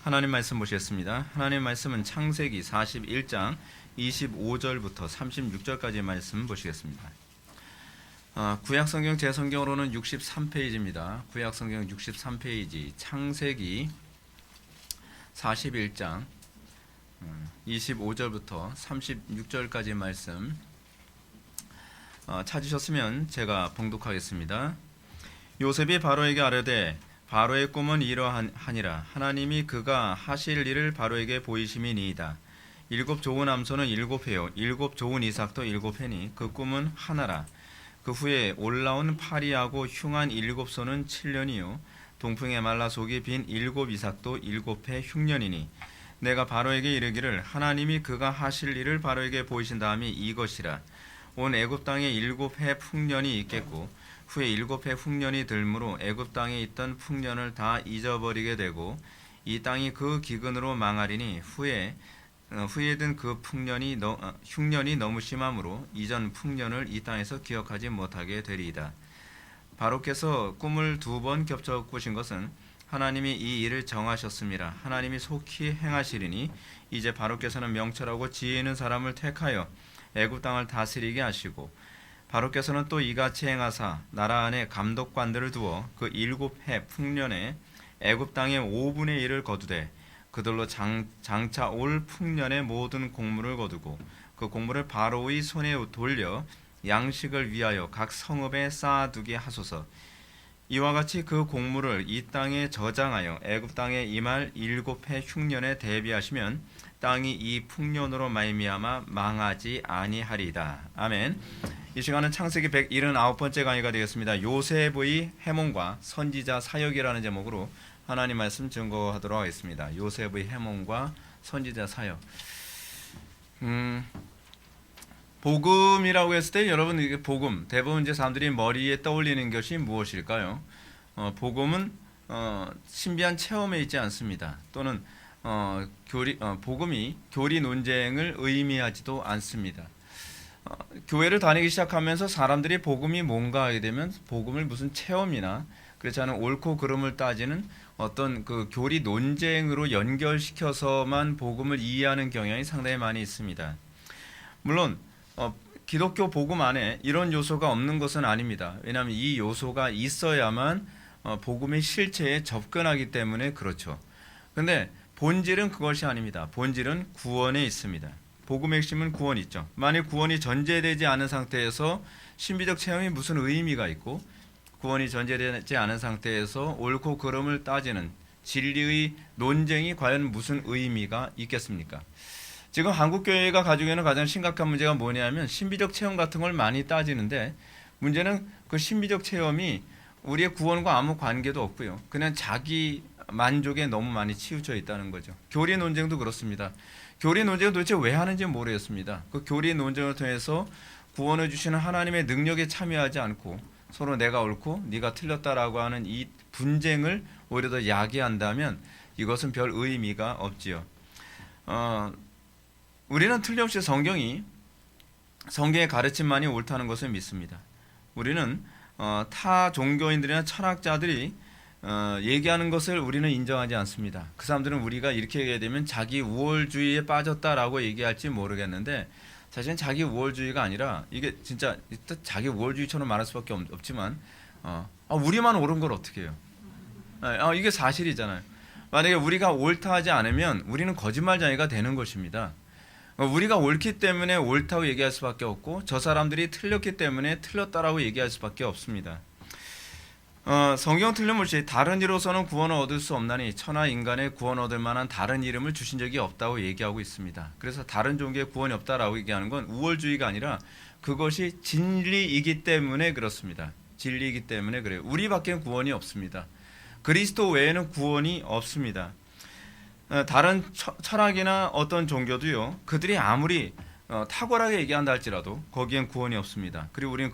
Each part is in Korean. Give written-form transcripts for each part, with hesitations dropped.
하나님 말씀 보시겠습니다. 하나님 말씀은 창세기 41장 25절부터 36절까지의 말씀 보시겠습니다. 구약성경 제 성경으로는 63페이지입니다. 구약성경 63페이지 창세기 41장 25절부터 36절까지의 말씀 찾으셨으면 제가 봉독하겠습니다. 요셉이 바로에게 아뢰되 바로의 꿈은 이러하니라. 하나님이 그가 하실 일을 바로에게 보이심이니이다. 7 좋은 암소는 7회요 7 좋은 이삭도 7회니 그 꿈은 하나라. 그 후에 올라온 파리하고 흉한 7소는 7년이요 동풍에 말라 속이 빈 7 이삭도 7회 흉년이니 내가 바로에게 이르기를 하나님이 그가 하실 일을 바로에게 보이신 다음이 이것이라. 온 애굽 땅에 7회 풍년이 있겠고 후에 7회 풍년이 들므로 애굽 땅에 있던 풍년을 다 잊어버리게 되고 이 땅이 그 기근으로 망하리니 후에 든 그 흉년이 너무 심함으로 이전 풍년을 이 땅에서 기억하지 못하게 되리이다. 바로께서 꿈을 2번 겹쳐 꾸신 것은 하나님이 이 일을 정하셨습니다. 하나님이 속히 행하시리니 이제 바로께서는 명철하고 지혜 있는 사람을 택하여 애굽 땅을 다스리게 하시고 바로께서는 또 이같이 행하사 나라 안에 감독관들을 두어 그 7해 풍년에 애굽 땅의 5분의 1을 거두되 그들로 장차 올 풍년의 모든 곡물을 거두고 그 곡물을 바로의 손에 돌려 양식을 위하여 각 성읍에 쌓아두게 하소서. 이와 같이 그 곡물을 이 땅에 저장하여 애굽 땅에 임할 7해 흉년에 대비하시면 땅이 이 풍년으로 말미암아 망하지 아니하리이다. 아멘. 이 시간은 창세기 179번째 강의가 되겠습니다. 요셉의 해몽과 선지자 사역이라는 제목으로 하나님 말씀 증거하도록 하겠습니다. 요셉의 해몽과 선지자 사역. 복음이라고 했을 때 여러분 이게 복음 대부분 이제 사람들이 머리에 떠올리는 것이 무엇일까요? 복음은 신비한 체험에 있지 않습니다. 또는 복음이 교리 논쟁을 의미하지도 않습니다. 교회를 다니기 시작하면서 사람들이 복음이 뭔가 하게 되면 복음을 무슨 체험이나 그렇지 않은 옳고 그름을 따지는 어떤 그 교리 논쟁으로 연결시켜서만 복음을 이해하는 경향이 상당히 많이 있습니다. 물론 기독교 복음 안에 이런 요소가 없는 것은 아닙니다. 왜냐하면 이 요소가 있어야만 복음의 실체에 접근하기 때문에 그렇죠. 그런데 본질은 그것이 아닙니다. 본질은 구원에 있습니다. 복음의 핵심은 구원이 있죠. 만약 구원이 전제되지 않은 상태에서 신비적 체험이 무슨 의미가 있고 구원이 전제되지 않은 상태에서 옳고 그름을 따지는 진리의 논쟁이 과연 무슨 의미가 있겠습니까? 지금 한국교회가 가지고 있는 가장 심각한 문제가 뭐냐면 신비적 체험 같은 걸 많이 따지는데 문제는 그 신비적 체험이 우리의 구원과 아무 관계도 없고요. 그냥 자기 만족에 너무 많이 치우쳐 있다는 거죠. 교리 논쟁도 그렇습니다. 교리 논쟁을 도대체 왜 하는지 모르겠습니다. 그 교리 논쟁을 통해서 구원을 주시는 하나님의 능력에 참여하지 않고 서로 내가 옳고 네가 틀렸다라고 하는 이 분쟁을 오히려 더 야기한다면 이것은 별 의미가 없지요. 우리는 틀림없이 성경의 가르침만이 옳다는 것을 믿습니다. 우리는 타 종교인들이나 철학자들이 얘기하는 것을 우리는 인정하지 않습니다. 그 사람들은 우리가 이렇게 얘기하게 되면 자기 우월주의에 빠졌다라고 얘기할지 모르겠는데 사실은 자기 우월주의가 아니라 이게 진짜 자기 우월주의처럼 말할 수밖에 없지만 우리만 옳은 걸 어떻게 해요? 이게 사실이잖아요. 만약에 우리가 옳다 하지 않으면 우리는 거짓말쟁이가 되는 것입니다. 우리가 옳기 때문에 옳다고 얘기할 수밖에 없고 저 사람들이 틀렸기 때문에 틀렸다라고 얘기할 수밖에 없습니다. 성경 틀림없이 다른 이로서는 구원을 얻을 수 없나니 천하 인간의 구원 얻을 만한 다른 이름을 주신 적이 없다고 얘기하고 있습니다. 그래서 다른 종교에 구원이 없다라고 얘기하는 건 우월주의가 아니라 그것이 진리이기 때문에 그렇습니다. 진리이기 때문에 그래요. 우리밖에 구원이 없습니다. 그리스도 외에는 구원이 없습니다. 다른 철학이나 어떤 종교도요. 그들이 아무리 탁월하게 얘기한다 할지라도 거기엔 구원이 없습니다. 그리고 우리는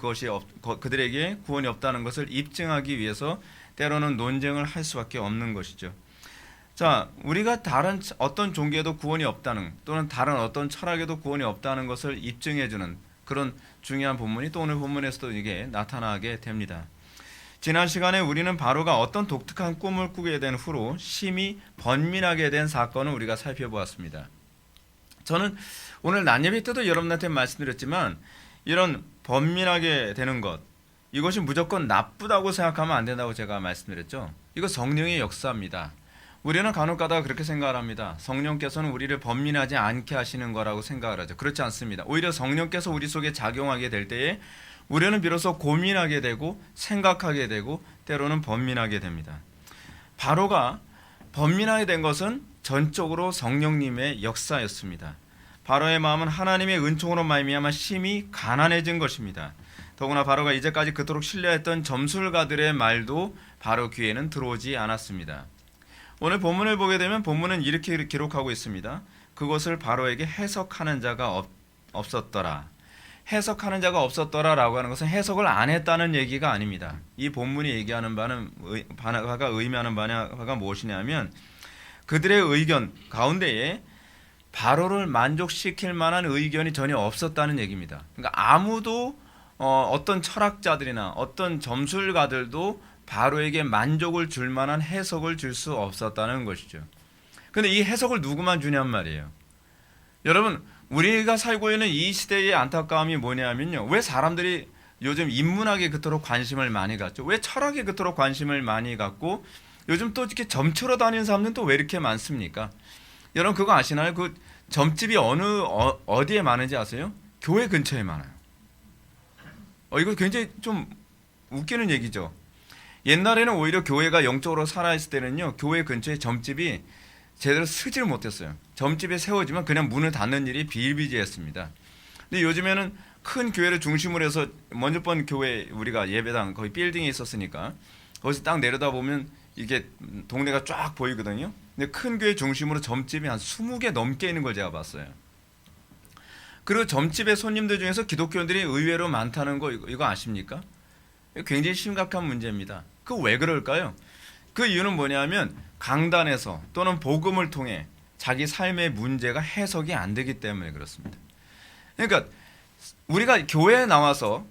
그들에게 구원이 없다는 것을 입증하기 위해서 때로는 논쟁을 할 수밖에 없는 것이죠. 자, 우리가 다른 어떤 종교에도 구원이 없다는 또는 다른 어떤 철학에도 구원이 없다는 것을 입증해주는 그런 중요한 본문이 또 오늘 본문에서도 이게 나타나게 됩니다. 지난 시간에 우리는 바로가 어떤 독특한 꿈을 꾸게 된 후로 심히 번민하게 된 사건을 우리가 살펴보았습니다. 저는 오늘 낮예배 때도 여러분한테 말씀드렸지만 이런 번민하게 되는 것, 이것이 무조건 나쁘다고 생각하면 안 된다고 제가 말씀드렸죠. 이거 성령의 역사입니다. 우리는 간혹가다가 그렇게 생각을 합니다. 성령께서는 우리를 번민하지 않게 하시는 거라고 생각을 하죠. 그렇지 않습니다. 오히려 성령께서 우리 속에 작용하게 될 때에 우리는 비로소 고민하게 되고 생각하게 되고 때로는 번민하게 됩니다. 바로가 번민하게 된 것은 전적으로 성령님의 역사였습니다. 바로의 마음은 하나님의 은총으로 말미암아 심히 가난해진 것입니다. 더구나 바로가 이제까지 그토록 신뢰했던 점술가들의 말도 바로 귀에는 들어오지 않았습니다. 오늘 본문을 보게 되면 본문은 이렇게 기록하고 있습니다. 그것을 바로에게 해석하는 자가 없었더라. 해석하는 자가 없었더라라고 하는 것은 해석을 안 했다는 얘기가 아닙니다. 이 본문이 얘기하는 바가 의미하는 바가 무엇이냐면 그들의 의견 가운데에 바로를 만족시킬 만한 의견이 전혀 없었다는 얘기입니다. 그러니까 아무도 어떤 철학자들이나 어떤 점술가들도 바로에게 만족을 줄 만한 해석을 줄 수 없었다는 것이죠. 그런데 이 해석을 누구만 주냔 말이에요. 여러분, 우리가 살고 있는 이 시대의 안타까움이 뭐냐면요. 왜 사람들이 요즘 인문학에 그토록 관심을 많이 갖죠? 왜 철학에 그토록 관심을 많이 갖고 요즘 또 이렇게 점치러 다니는 사람들은 또 왜 이렇게 많습니까? 여러분 그거 아시나요? 그 점집이 어디에 많은지 아세요? 교회 근처에 많아요. 이거 굉장히 좀 웃기는 얘기죠. 옛날에는 오히려 교회가 영적으로 살아있을 때는요, 교회 근처에 점집이 제대로 쓰지를 못했어요. 점집에 세워지면 그냥 문을 닫는 일이 비일비재했습니다. 근데 요즘에는 큰 교회를 중심으로 해서 먼저 번 교회 우리가 예배당 거의 빌딩에 있었으니까 거기서 딱 내려다보면 이게 동네가 쫙 보이거든요. 근데 큰 교회 중심으로 점집이 한 20개 넘게 있는 걸 제가 봤어요. 그리고 점집의 손님들 중에서 기독교인들이 의외로 많다는 거 이거 아십니까? 굉장히 심각한 문제입니다. 그 왜 그럴까요? 그 이유는 뭐냐면 강단에서 또는 복음을 통해 자기 삶의 문제가 해석이 안 되기 때문에 그렇습니다. 그러니까 우리가 교회에 나와서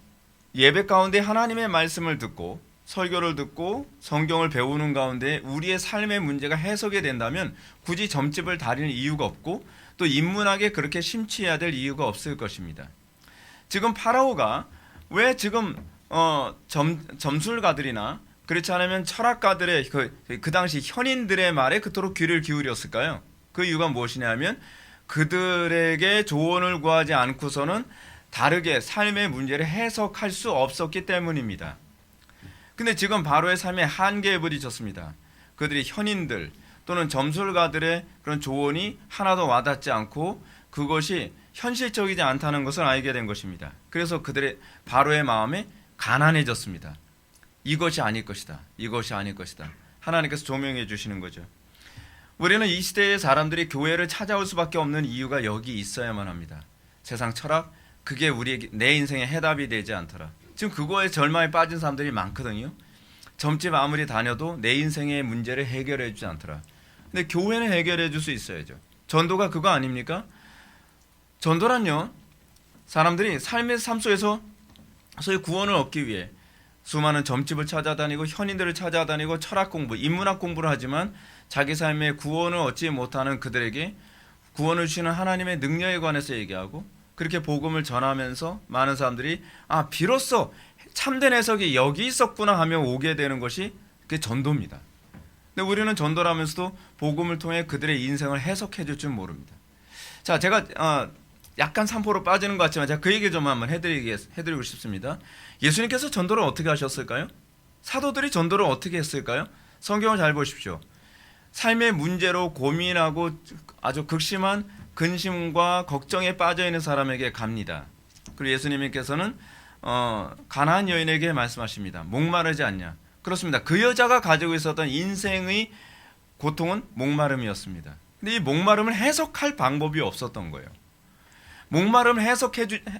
예배 가운데 하나님의 말씀을 듣고 설교를 듣고 성경을 배우는 가운데 우리의 삶의 문제가 해석이 된다면 굳이 점집을 다닐 이유가 없고 또 인문학에 그렇게 심취해야 될 이유가 없을 것입니다. 지금 파라오가 왜 지금 점술가들이나 그렇지 않으면 철학가들의 그 당시 현인들의 말에 그토록 귀를 기울였을까요? 그 이유가 무엇이냐면 그들에게 조언을 구하지 않고서는 다르게 삶의 문제를 해석할 수 없었기 때문입니다. 근데 지금 바로의 삶에 한계에 부딪혔습니다. 그들이 현인들 또는 점술가들의 그런 조언이 하나도 와닿지 않고 그것이 현실적이지 않다는 것을 알게 된 것입니다. 그래서 그들의 바로의 마음에 가난해졌습니다. 이것이 아닐 것이다. 이것이 아닐 것이다. 하나님께서 조명해 주시는 거죠. 우리는 이 시대의 사람들이 교회를 찾아올 수밖에 없는 이유가 여기 있어야만 합니다. 세상 철학, 그게 우리에게 내 인생의 해답이 되지 않더라. 지금 그거에 절망에 빠진 사람들이 많거든요. 점집 아무리 다녀도 내 인생의 문제를 해결해 주지 않더라. 근데 교회는 해결해 줄 수 있어야죠. 전도가 그거 아닙니까? 전도란요, 사람들이 삶의 삶 속에서 소위 구원을 얻기 위해 수많은 점집을 찾아다니고 현인들을 찾아다니고 철학 공부, 인문학 공부를 하지만 자기 삶의 구원을 얻지 못하는 그들에게 구원을 주시는 하나님의 능력에 관해서 얘기하고 그렇게 복음을 전하면서 많은 사람들이 비로소 참된 해석이 여기 있었구나 하며 오게 되는 것이 그게 전도입니다. 근데 우리는 전도를 하면서도 복음을 통해 그들의 인생을 해석해 줄 줄 모릅니다. 자, 제가 약간 산포로 빠지는 것 같지만 제가 그 얘기 좀 한번 해드리고 싶습니다. 예수님께서 전도를 어떻게 하셨을까요? 사도들이 전도를 어떻게 했을까요? 성경을 잘 보십시오. 삶의 문제로 고민하고 아주 극심한 근심과 걱정에 빠져 있는 사람에게 갑니다. 그리고 예수님께서는 가나안 여인에게 말씀하십니다. 목마르지 않냐? 그렇습니다. 그 여자가 가지고 있었던 인생의 고통은 목마름이었습니다. 근데 이 목마름을 해석할 방법이 없었던 거예요. 목마름을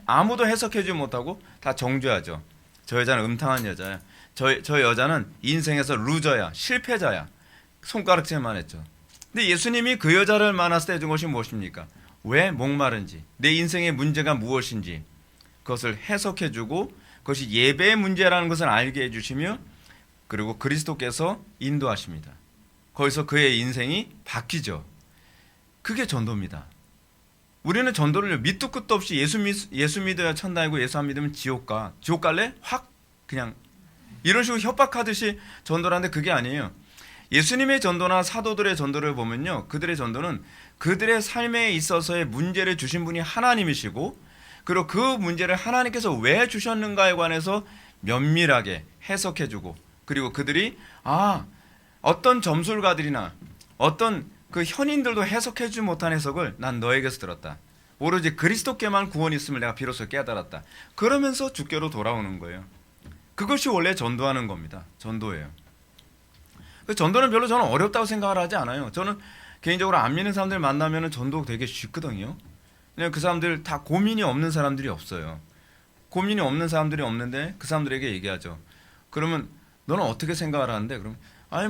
아무도 해석해주지 못하고 다 정죄하죠. 저 여자는 음탕한 여자야. 저 여자는 인생에서 루저야, 실패자야. 손가락질만 했죠. 근데 예수님이 그 여자를 만났을 때 해준 것이 무엇입니까? 왜 목마른지, 내 인생의 문제가 무엇인지 그것을 해석해주고 그것이 예배의 문제라는 것을 알게 해주시며 그리고 그리스도께서 인도하십니다. 거기서 그의 인생이 바뀌죠. 그게 전도입니다. 우리는 전도를 밑도 끝도 없이 예수 믿어야 천당이고 예수 안 믿으면 지옥 가. 지옥 갈래? 확 그냥 이런 식으로 협박하듯이 전도를 하는데 그게 아니에요. 예수님의 전도나 사도들의 전도를 보면요, 그들의 전도는 그들의 삶에 있어서의 문제를 주신 분이 하나님이시고, 그리고 그 문제를 하나님께서 왜 주셨는가에 관해서 면밀하게 해석해주고, 그리고 그들이 어떤 점술가들이나 어떤 그 현인들도 해석해주지 못한 해석을 난 너에게서 들었다. 오로지 그리스도께만 구원이 있음을 내가 비로소 깨달았다. 그러면서 주께로 돌아오는 거예요. 그것이 원래 전도하는 겁니다. 전도예요. 전도는 별로 저는 어렵다고 생각을 하지 않아요. 저는 개인적으로 안 믿는 사람들 만나면 전도 되게 쉽거든요. 그냥 그 사람들 다 고민이 없는 사람들이 없어요. 고민이 없는 사람들이 없는데 그 사람들에게 얘기하죠. 그러면 너는 어떻게 생각을 하는데? 그럼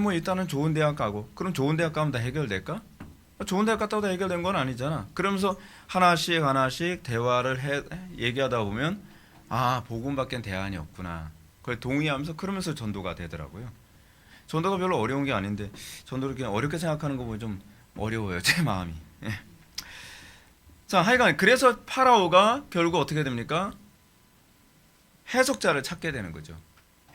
뭐 일단은 좋은 대학 가고. 그럼 좋은 대학 가면 다 해결될까? 좋은 대학 갔다고 다 해결된 건 아니잖아. 그러면서 하나씩 대화를 얘기하다 보면 복음밖엔 대안이 없구나. 그걸 동의하면서 그러면서 전도가 되더라고요. 전도가 별로 어려운 게 아닌데 전도를 그냥 어렵게 생각하는 거 보면 좀 어려워요. 제 마음이. 자, 하여간 그래서 파라오가 결국 어떻게 됩니까? 해석자를 찾게 되는 거죠.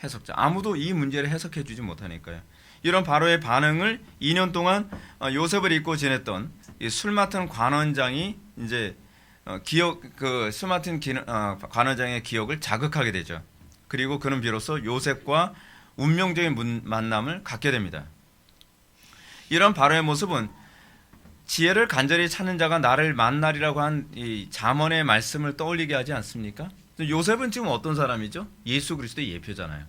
해석자. 아무도 이 문제를 해석해 주지 못하니까요. 이런 바로의 반응을 2년 동안 요셉을 잊고 지냈던 이 술 맡은 관원장이 이제 술 맡은 관원장의 기억을 자극하게 되죠. 그리고 그는 비로소 요셉과 운명적인 만남을 갖게 됩니다. 이런 바로의 모습은 지혜를 간절히 찾는 자가 나를 만나리라고 한 이 잠언의 말씀을 떠올리게 하지 않습니까? 요셉은 지금 어떤 사람이죠? 예수 그리스도의 예표잖아요.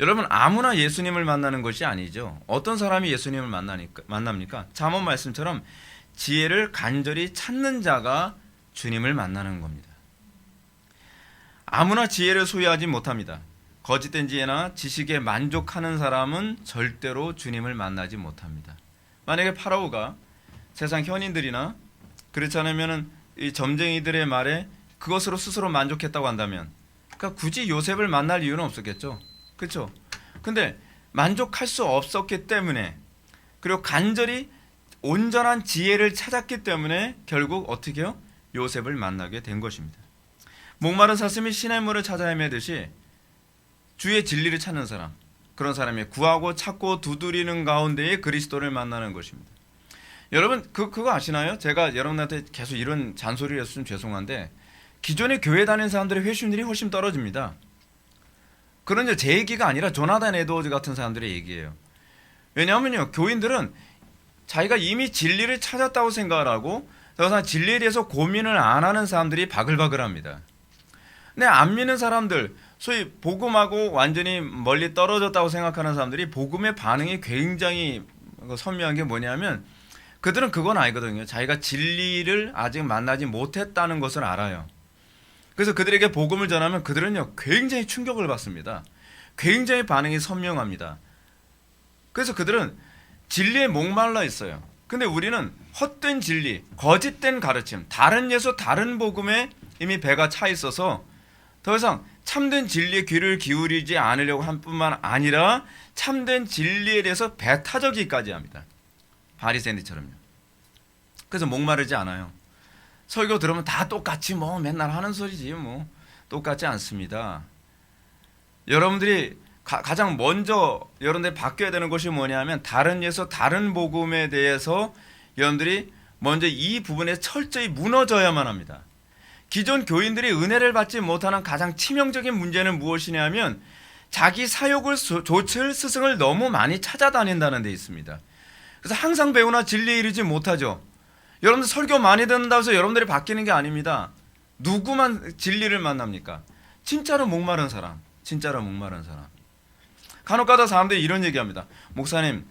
여러분, 아무나 예수님을 만나는 것이 아니죠. 어떤 사람이 예수님을 만납니까? 잠언 말씀처럼 지혜를 간절히 찾는 자가 주님을 만나는 겁니다. 아무나 지혜를 소유하지 못합니다. 거짓된 지혜나 지식에 만족하는 사람은 절대로 주님을 만나지 못합니다. 만약에 파라오가 세상 현인들이나 그렇지 않으면 이 점쟁이들의 말에 그것으로 스스로 만족했다고 한다면, 그러니까 굳이 요셉을 만날 이유는 없었겠죠. 그렇죠? 근데 만족할 수 없었기 때문에, 그리고 간절히 온전한 지혜를 찾았기 때문에 결국 어떻게 해요? 요셉을 만나게 된 것입니다. 목마른 사슴이 시냇물을 찾아 헤매듯이 주의 진리를 찾는 사람, 그런 사람이 구하고 찾고 두드리는 가운데에 그리스도를 만나는 것입니다. 여러분 그거 아시나요? 제가 여러분한테 계속 이런 잔소리를 해서 좀 죄송한데, 기존에 교회 다니는 사람들의 회심률이 훨씬 떨어집니다. 그런 제 얘기가 아니라 조나단 에드워즈 같은 사람들의 얘기예요. 왜냐하면요, 교인들은 자기가 이미 진리를 찾았다고 생각을 하고 더 이상 진리에 대해서 고민을 안 하는 사람들이 바글바글합니다. 근데 안 믿는 사람들, 소위 복음하고 완전히 멀리 떨어졌다고 생각하는 사람들이 복음의 반응이 굉장히 선명한 게 뭐냐면, 그들은 그건 알거든요. 자기가 진리를 아직 만나지 못했다는 것을 알아요. 그래서 그들에게 복음을 전하면 그들은요, 굉장히 충격을 받습니다. 굉장히 반응이 선명합니다. 그래서 그들은 진리에 목말라 있어요. 근데 우리는 헛된 진리, 거짓된 가르침, 다른 예수, 다른 복음에 이미 배가 차 있어서 더 이상 참된 진리에 귀를 기울이지 않으려고 한 뿐만 아니라 참된 진리에 대해서 배타적이기까지 합니다. 바리새인들처럼요. 그래서 목마르지 않아요. 설교 들으면 다 똑같이 맨날 하는 소리지 똑같지 않습니다. 여러분들이 가장 먼저 여러분들이 바뀌어야 되는 것이 뭐냐면, 다른 예수, 다른 복음에 대해서 여러분들이 먼저 이 부분에 철저히 무너져야만 합니다. 기존 교인들이 은혜를 받지 못하는 가장 치명적인 문제는 무엇이냐면, 자기 사욕을 좇을 스승을 너무 많이 찾아다닌다는 데 있습니다. 그래서 항상 배우나 진리에 이르지 못하죠. 여러분들 설교 많이 듣는다고 해서 여러분들이 바뀌는 게 아닙니다. 누구만 진리를 만납니까? 진짜로 목마른 사람, 진짜로 목마른 사람. 간혹가다 사람들이 이런 얘기합니다. 목사님,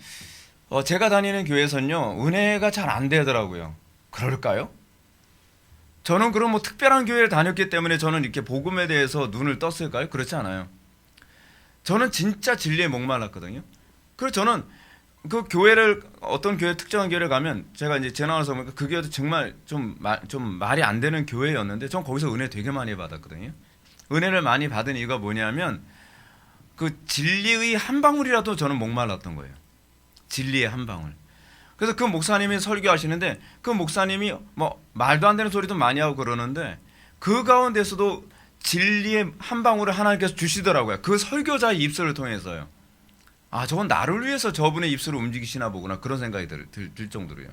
제가 다니는 교회에서는요, 은혜가 잘 안 되더라고요. 그럴까요? 저는 그럼 특별한 교회를 다녔기 때문에 저는 이렇게 복음에 대해서 눈을 떴을까요? 그렇지 않아요. 저는 진짜 진리에 목말랐거든요. 그래서 저는 그 교회를, 어떤 교회, 특정한 교회를 가면, 제가 이제 지나가서 보니까 그 교회도 정말 좀 말이 안 되는 교회였는데 전 거기서 은혜 되게 많이 받았거든요. 은혜를 많이 받은 이유가 뭐냐면, 그 진리의 한 방울이라도 저는 목말랐던 거예요. 진리의 한 방울. 그래서 그 목사님이 설교하시는데 그 목사님이 뭐 말도 안 되는 소리도 많이 하고 그러는데 그 가운데서도 진리의 한 방울을 하나님께서 주시더라고요. 그 설교자의 입술을 통해서요. 아, 저건 나를 위해서 저분의 입술을 움직이시나 보구나, 그런 생각이 들 정도로요.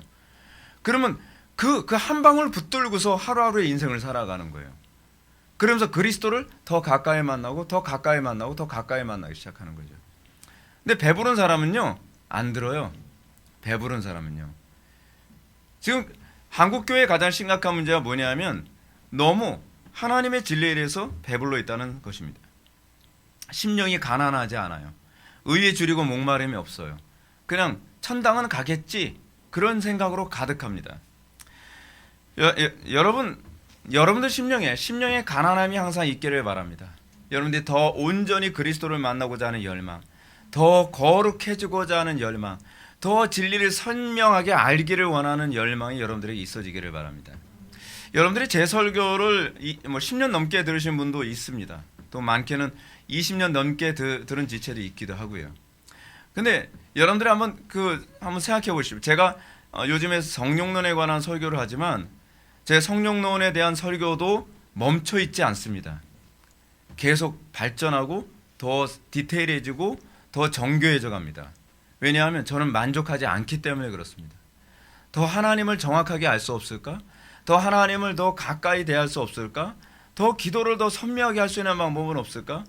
그러면 그 한 방울 붙들고서 하루하루의 인생을 살아가는 거예요. 그러면서 그리스도를 더 가까이 만나고 더 가까이 만나고 더 가까이 만나기 시작하는 거죠. 근데 배부른 사람은요, 안 들어요. 배부른 사람은요. 지금 한국교회의 가장 심각한 문제가 뭐냐면 너무 하나님의 진리에 대해서 배불러 있다는 것입니다. 심령이 가난하지 않아요. 의에 줄이고 목마름이 없어요. 그냥 천당은 가겠지, 그런 생각으로 가득합니다. 여러분들 심령에 가난함이 항상 있기를 바랍니다. 여러분들이 더 온전히 그리스도를 만나고자 하는 열망, 더 거룩해지고자 하는 열망, 더 진리를 선명하게 알기를 원하는 열망이 여러분들에게 있어지기를 바랍니다. 여러분들이 제 설교를 10년 넘게 들으신 분도 있습니다. 또 많게는 20년 넘게 들은 지체도 있기도 하고요. 근데 여러분들이 한번 생각해 보십시오. 제가 요즘에 성령론에 관한 설교를 하지만 제 성령론에 대한 설교도 멈춰 있지 않습니다. 계속 발전하고 더 디테일해지고 더 정교해져 갑니다. 왜냐하면 저는 만족하지 않기 때문에 그렇습니다. 더 하나님을 정확하게 알 수 없을까? 더 하나님을 더 가까이 대할 수 없을까? 더 기도를 더 선명하게 할 수 있는 방법은 없을까?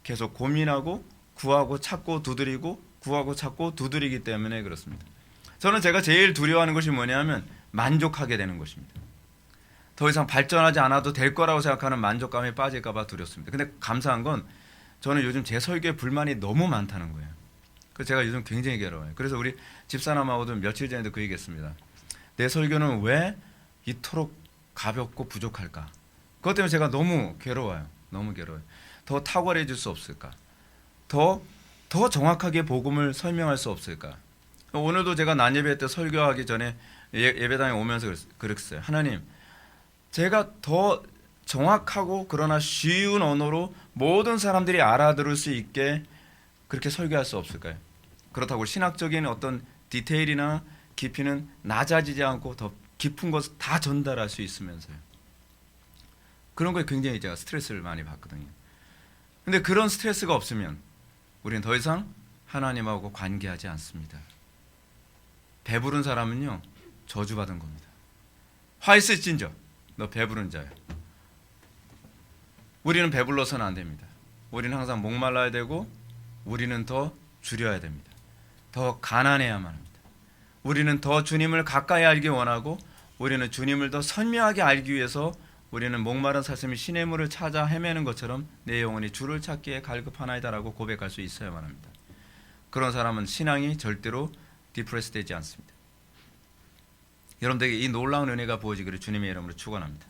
계속 고민하고 구하고 찾고 두드리고 구하고 찾고 두드리기 때문에 그렇습니다. 저는 제가 제일 두려워하는 것이 뭐냐면 만족하게 되는 것입니다. 더 이상 발전하지 않아도 될 거라고 생각하는 만족감에 빠질까 봐 두렵습니다. 근데 감사한 건 저는 요즘 제 설교에 불만이 너무 많다는 거예요. 그래서 제가 요즘 굉장히 괴로워요. 그래서 우리 집사람하고도 며칠 전에도 그 얘기했습니다. 내 설교는 왜 이토록 가볍고 부족할까? 그것 때문에 제가 너무 괴로워요. 너무 괴로워요. 더 탁월해질 수 없을까? 더 정확하게 복음을 설명할 수 없을까? 오늘도 제가 낮 예배 때 설교하기 전에 예배당에 오면서 그랬어요. 하나님, 제가 더 정확하고 그러나 쉬운 언어로 모든 사람들이 알아들을 수 있게 그렇게 설교할 수 없을까요? 그렇다고 신학적인 어떤 디테일이나 깊이는 낮아지지 않고 더 깊은 것을 다 전달할 수 있으면서요. 그런 거에 굉장히 제가 스트레스를 많이 받거든요. 근데 그런 스트레스가 없으면 우리는 더 이상 하나님하고 관계하지 않습니다. 배부른 사람은요, 저주받은 겁니다. 화 있을진저 너 배부른 자야. 우리는 배불러서는 안 됩니다. 우리는 항상 목말라야 되고 우리는 더 줄여야 됩니다. 더 가난해야만 합니다. 우리는 더 주님을 가까이 알기 원하고 우리는 주님을 더 선명하게 알기 위해서 우리는 목마른 사슴이 시냇물을 찾아 헤매는 것처럼 내 영혼이 주를 찾기에 갈급하나이다라고 고백할 수 있어야만 합니다. 그런 사람은 신앙이 절대로 디프레스 되지 않습니다. 여러분들에게 이 놀라운 은혜가 부어지기를 주님의 이름으로 축원합니다.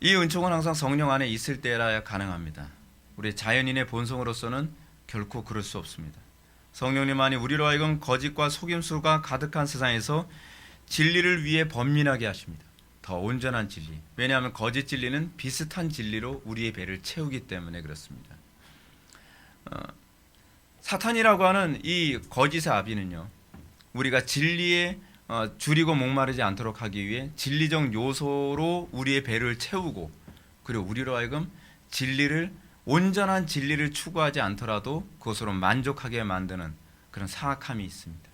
이 은총은 항상 성령 안에 있을 때라야 가능합니다. 우리 자연인의 본성으로서는 결코 그럴 수 없습니다. 성령님만이 우리로 하여금 거짓과 속임수가 가득한 세상에서 진리를 위해 번민하게 하십니다. 더 온전한 진리. 왜냐하면 거짓 진리는 비슷한 진리로 우리의 배를 채우기 때문에 그렇습니다. 사탄이라고 하는 이 거짓의 아비는요, 우리가 진리에 줄이고 목마르지 않도록 하기 위해 진리적 요소로 우리의 배를 채우고, 그리고 우리로 하여금 온전한 진리를 추구하지 않더라도 그것으로 만족하게 만드는 그런 사악함이 있습니다.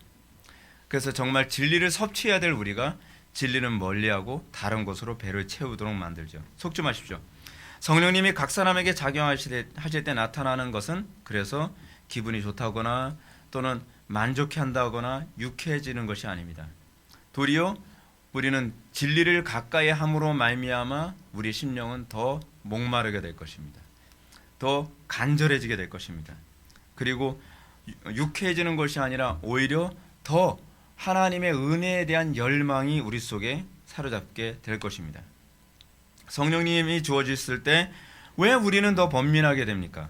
그래서 정말 진리를 섭취해야 될 우리가 진리는 멀리하고 다른 곳으로 배를 채우도록 만들죠. 속지 마십시오. 성령님이 각 사람에게 작용하실 때 나타나는 것은 그래서 기분이 좋다거나 또는 만족해한다거나 유쾌해지는 것이 아닙니다. 도리어 우리는 진리를 가까이 함으로 말미암아 우리 심령은 더 목마르게 될 것입니다. 더 간절해지게 될 것입니다. 그리고 유쾌해지는 것이 아니라 오히려 더 하나님의 은혜에 대한 열망이 우리 속에 사로잡게 될 것입니다. 성령님이 주어졌을 때 왜 우리는 더 번민하게 됩니까?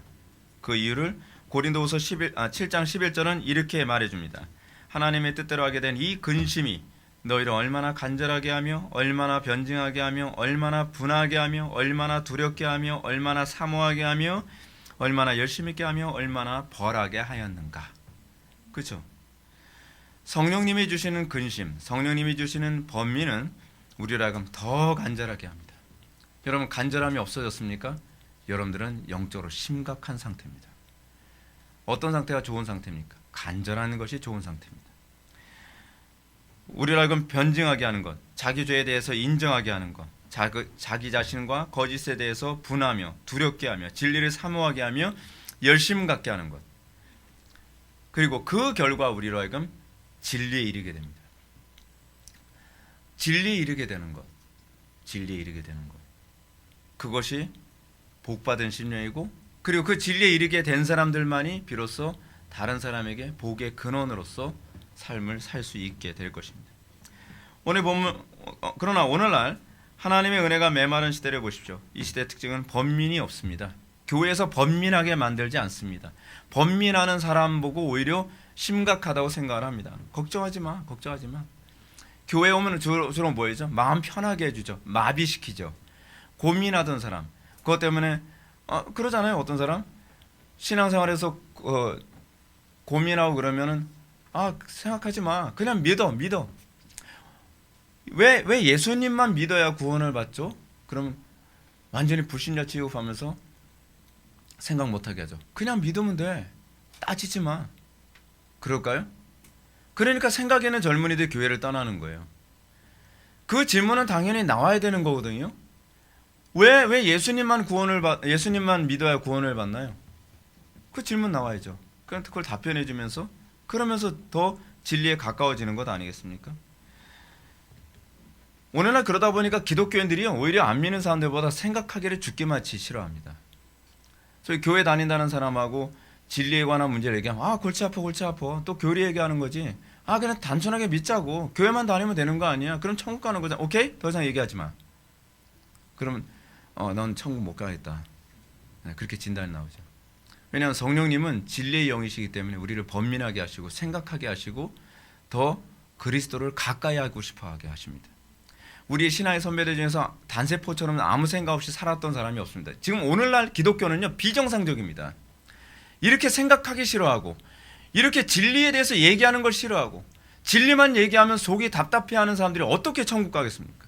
그 이유를 고린도후서 7장 11절은 이렇게 말해줍니다. 하나님의 뜻대로 하게 된 이 근심이 너희를 얼마나 간절하게 하며 얼마나 변증하게 하며 얼마나 분하게 하며 얼마나 두렵게 하며 얼마나 사모하게 하며 얼마나 열심 있게 하며 얼마나 벌하게 하였는가. 그렇죠? 성령님이 주시는 근심, 성령님이 주시는 번민은 우리를 하여금 더 간절하게 합니다. 여러분, 간절함이 없어졌습니까? 여러분들은 영적으로 심각한 상태입니다. 어떤 상태가 좋은 상태입니까? 간절하는 것이 좋은 상태입니다. 우리를 하여금 변증하게 하는 것, 자기 죄에 대해서 인정하게 하는 것, 자기 자신과 거짓에 대해서 분하며 두렵게 하며 진리를 사모하게 하며 열심 갖게 하는 것, 그리고 그 결과 우리로 하여금 진리에 이르게 됩니다. 진리에 이르게 되는 것, 진리에 이르게 되는 것, 그것이 복받은 심령이고, 그리고 그 진리에 이르게 된 사람들만이 비로소 다른 사람에게 복의 근원으로서 삶을 살 수 있게 될 것입니다. 오늘 보면, 그러나 오늘날 하나님의 은혜가 메마른 시대를 보십시오. 이 시대의 특징은 번민이 없습니다. 교회에서 번민하게 만들지 않습니다. 번민하는 사람 보고 오히려 심각하다고 생각을 합니다. 걱정하지 마, 걱정하지 마. 교회 오면 주로 뭐죠? 마음 편하게 해주죠. 마비시키죠. 고민하던 사람, 그것 때문에 그러잖아요. 어떤 사람 신앙생활에서 고민하고 그러면은 생각하지 마, 그냥 믿어. 왜 예수님만 믿어야 구원을 받죠? 그럼 완전히 불신자 취급하면서 생각 못하게 하죠. 그냥 믿으면 돼, 따지지 마. 그럴까요? 그러니까 생각 있는 젊은이들 교회를 떠나는 거예요. 그 질문은 당연히 나와야 되는 거거든요. 왜 예수님만 믿어야 구원을 받나요? 그 질문 나와야죠. 그런데 그걸 답변해 주면서, 그러면서 더 진리에 가까워지는 것 아니겠습니까? 오늘날 그러다 보니까 기독교인들이 오히려 안 믿는 사람들보다 생각하기를 죽기마치 싫어합니다. 저희 교회 다닌다는 사람하고 진리에 관한 문제를 얘기하면 골치 아파 또 교리 얘기하는 거지. 그냥 단순하게 믿자고, 교회만 다니면 되는 거 아니야? 그럼 천국 가는 거잖아. 오케이? 더 이상 얘기하지 마. 그러면 넌 천국 못 가겠다. 그렇게 진단이 나오죠. 왜냐하면 성령님은 진리의 영이시기 때문에 우리를 번민하게 하시고 생각하게 하시고 더 그리스도를 가까이 하고 싶어 하게 하십니다. 우리 신앙의 선배들 중에서 단세포처럼 아무 생각 없이 살았던 사람이 없습니다. 지금 오늘날 기독교는요, 비정상적입니다. 이렇게 생각하기 싫어하고, 이렇게 진리에 대해서 얘기하는 걸 싫어하고, 진리만 얘기하면 속이 답답해하는 사람들이 어떻게 천국 가겠습니까?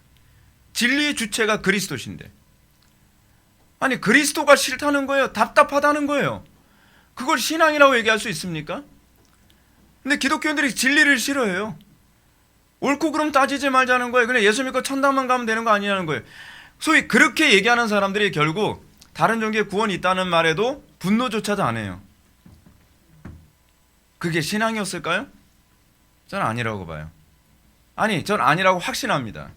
진리의 주체가 그리스도신데, 그리스도가 싫다는 거예요? 답답하다는 거예요? 그걸 신앙이라고 얘기할 수 있습니까? 근데 기독교인들이 진리를 싫어해요. 옳고 그름 따지지 말자는 거예요. 그냥 예수 믿고 천당만 가면 되는 거 아니냐는 거예요. 소위 그렇게 얘기하는 사람들이 결국 다른 종교에 구원이 있다는 말에도 분노조차도 안 해요. 그게 신앙이었을까요? 저는 아니라고 봐요. 전 아니라고 확신합니다.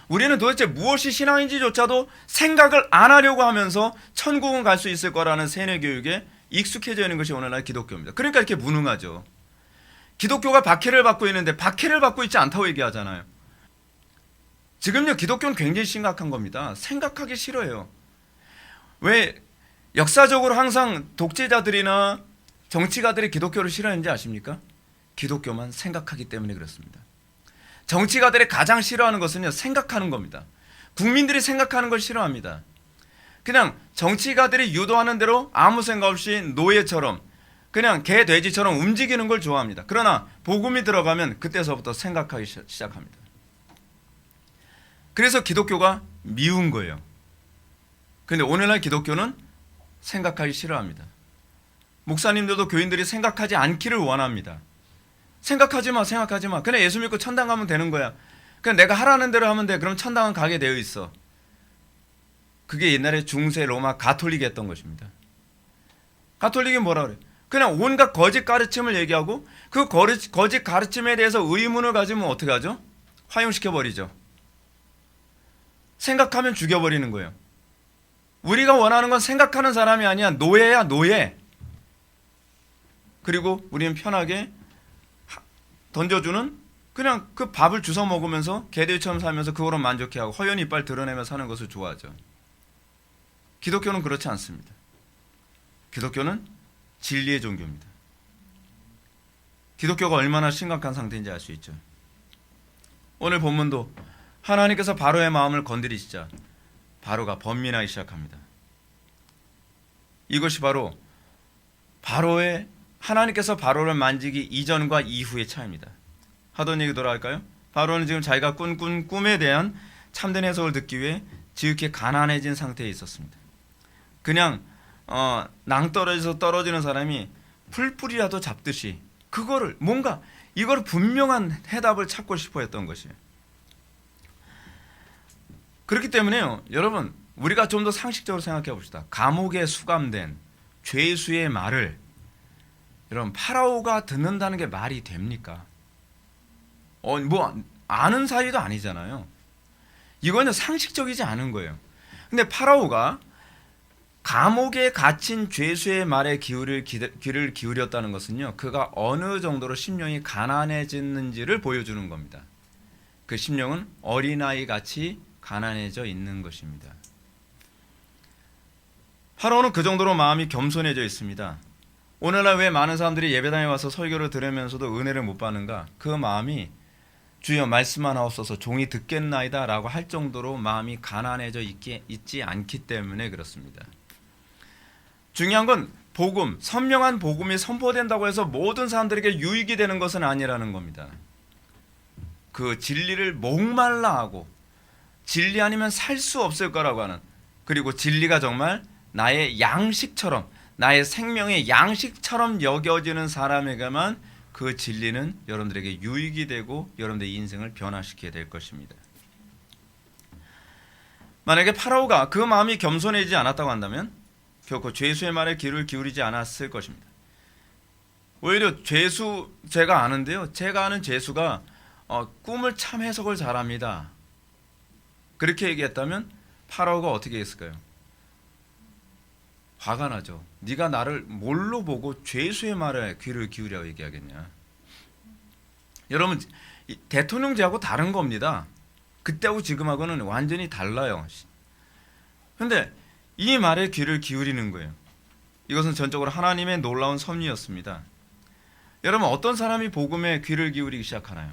우리는 도대체 무엇이 신앙인지조차도 생각을 안 하려고 하면서 천국은 갈 수 있을 거라는 세뇌 교육에 익숙해져 있는 것이 오늘날 기독교입니다. 그러니까 이렇게 무능하죠. 기독교가 박해를 받고 있는데 박해를 받고 있지 않다고 얘기하잖아요. 지금요, 기독교는 굉장히 심각한 겁니다. 생각하기 싫어요. 왜 역사적으로 항상 독재자들이나 정치가들이 기독교를 싫어했는지 아십니까? 기독교만 생각하기 때문에 그렇습니다. 정치가들이 가장 싫어하는 것은요, 생각하는 겁니다. 국민들이 생각하는 걸 싫어합니다. 그냥 정치가들이 유도하는 대로 아무 생각 없이 노예처럼, 그냥 개 돼지처럼 움직이는 걸 좋아합니다. 그러나 복음이 들어가면 그때서부터 생각하기 시작합니다. 그래서 기독교가 미운 거예요. 그런데 오늘날 기독교는 생각하기 싫어합니다. 목사님들도 교인들이 생각하지 않기를 원합니다. 생각하지 마. 그냥 예수 믿고 천당 가면 되는 거야. 그냥 내가 하라는 대로 하면 돼. 그럼 천당은 가게 되어 있어. 그게 옛날에 중세 로마 가톨릭이 했던 것입니다. 가톨릭이 뭐라 그래? 그냥 온갖 거짓 가르침을 얘기하고, 그 거짓 가르침에 대해서 의문을 가지면 어떻게 하죠? 화용시켜버리죠. 생각하면 죽여버리는 거예요. 우리가 원하는 건 생각하는 사람이 아니야. 노예야, 노예. 그리고 우리는 편하게 던져주는, 그냥 그 밥을 주워 먹으면서 개들처럼 살면서 그거로 만족해하고 허연 이빨 드러내며 사는 것을 좋아하죠. 기독교는 그렇지 않습니다. 기독교는 진리의 종교입니다. 기독교가 얼마나 심각한 상태인지 알 수 있죠. 오늘 본문도 하나님께서 바로의 마음을 건드리시자 바로가 번민하기 시작합니다. 이것이 바로 바로의 하나님께서 바로를 만지기 이전과 이후의 차이입니다. 하던 얘기 돌아갈까요? 바로는 지금 자기가 꾼 꿈에 대한 참된 해석을 듣기 위해 지극히 가난해진 상태에 있었습니다. 그냥 낭떠러지에서 떨어지는 사람이 풀뿌리라도 잡듯이 그거를 뭔가 이걸 분명한 해답을 찾고 싶어 했던 것이에요. 그렇기 때문에요, 여러분, 우리가 좀 더 상식적으로 생각해 봅시다. 감옥에 수감된 죄수의 말을 여러분 파라오가 듣는다는 게 말이 됩니까? 뭐 아는 사이도 아니잖아요. 이거는 상식적이지 않은 거예요. 근데 파라오가 감옥에 갇힌 죄수의 말에 귀를 기울였다는 것은요, 그가 어느 정도로 심령이 가난해졌는지를 보여주는 겁니다. 그 심령은 어린아이 같이 가난해져 있는 것입니다. 파라오는 그 정도로 마음이 겸손해져 있습니다. 오늘날 왜 많은 사람들이 예배당에 와서 설교를 들으면서도 은혜를 못 받는가? 그 마음이 주여 말씀만 하옵소서 종이 듣겠나이다 라고 할 정도로 마음이 가난해져 있지 않기 때문에 그렇습니다. 중요한 건 복음, 선명한 복음이 선포된다고 해서 모든 사람들에게 유익이 되는 것은 아니라는 겁니다. 그 진리를 목말라 하고 진리 아니면 살 수 없을 거라고 하는, 그리고 진리가 정말 나의 양식처럼, 나의 생명의 양식처럼 여겨지는 사람에게만 그 진리는 여러분들에게 유익이 되고 여러분들의 인생을 변화시키게 될 것입니다. 만약에 파라오가 그 마음이 겸손해지지 않았다고 한다면 결코 죄수의 말에 귀를 기울이지 않았을 것입니다. 오히려 제가 아는데요, 제가 아는 죄수가 꿈을 참 해석을 잘합니다. 그렇게 얘기했다면 파라오가 어떻게 했을까요? 화가 나죠. 네가 나를 뭘로 보고 죄수의 말에 귀를 기울이라고 얘기하겠냐. 여러분, 대통령제하고 다른 겁니다. 그때하고 지금하고는 완전히 달라요. 그런데 이 말에 귀를 기울이는 거예요. 이것은 전적으로 하나님의 놀라운 섭리였습니다. 여러분, 어떤 사람이 복음에 귀를 기울이기 시작하나요?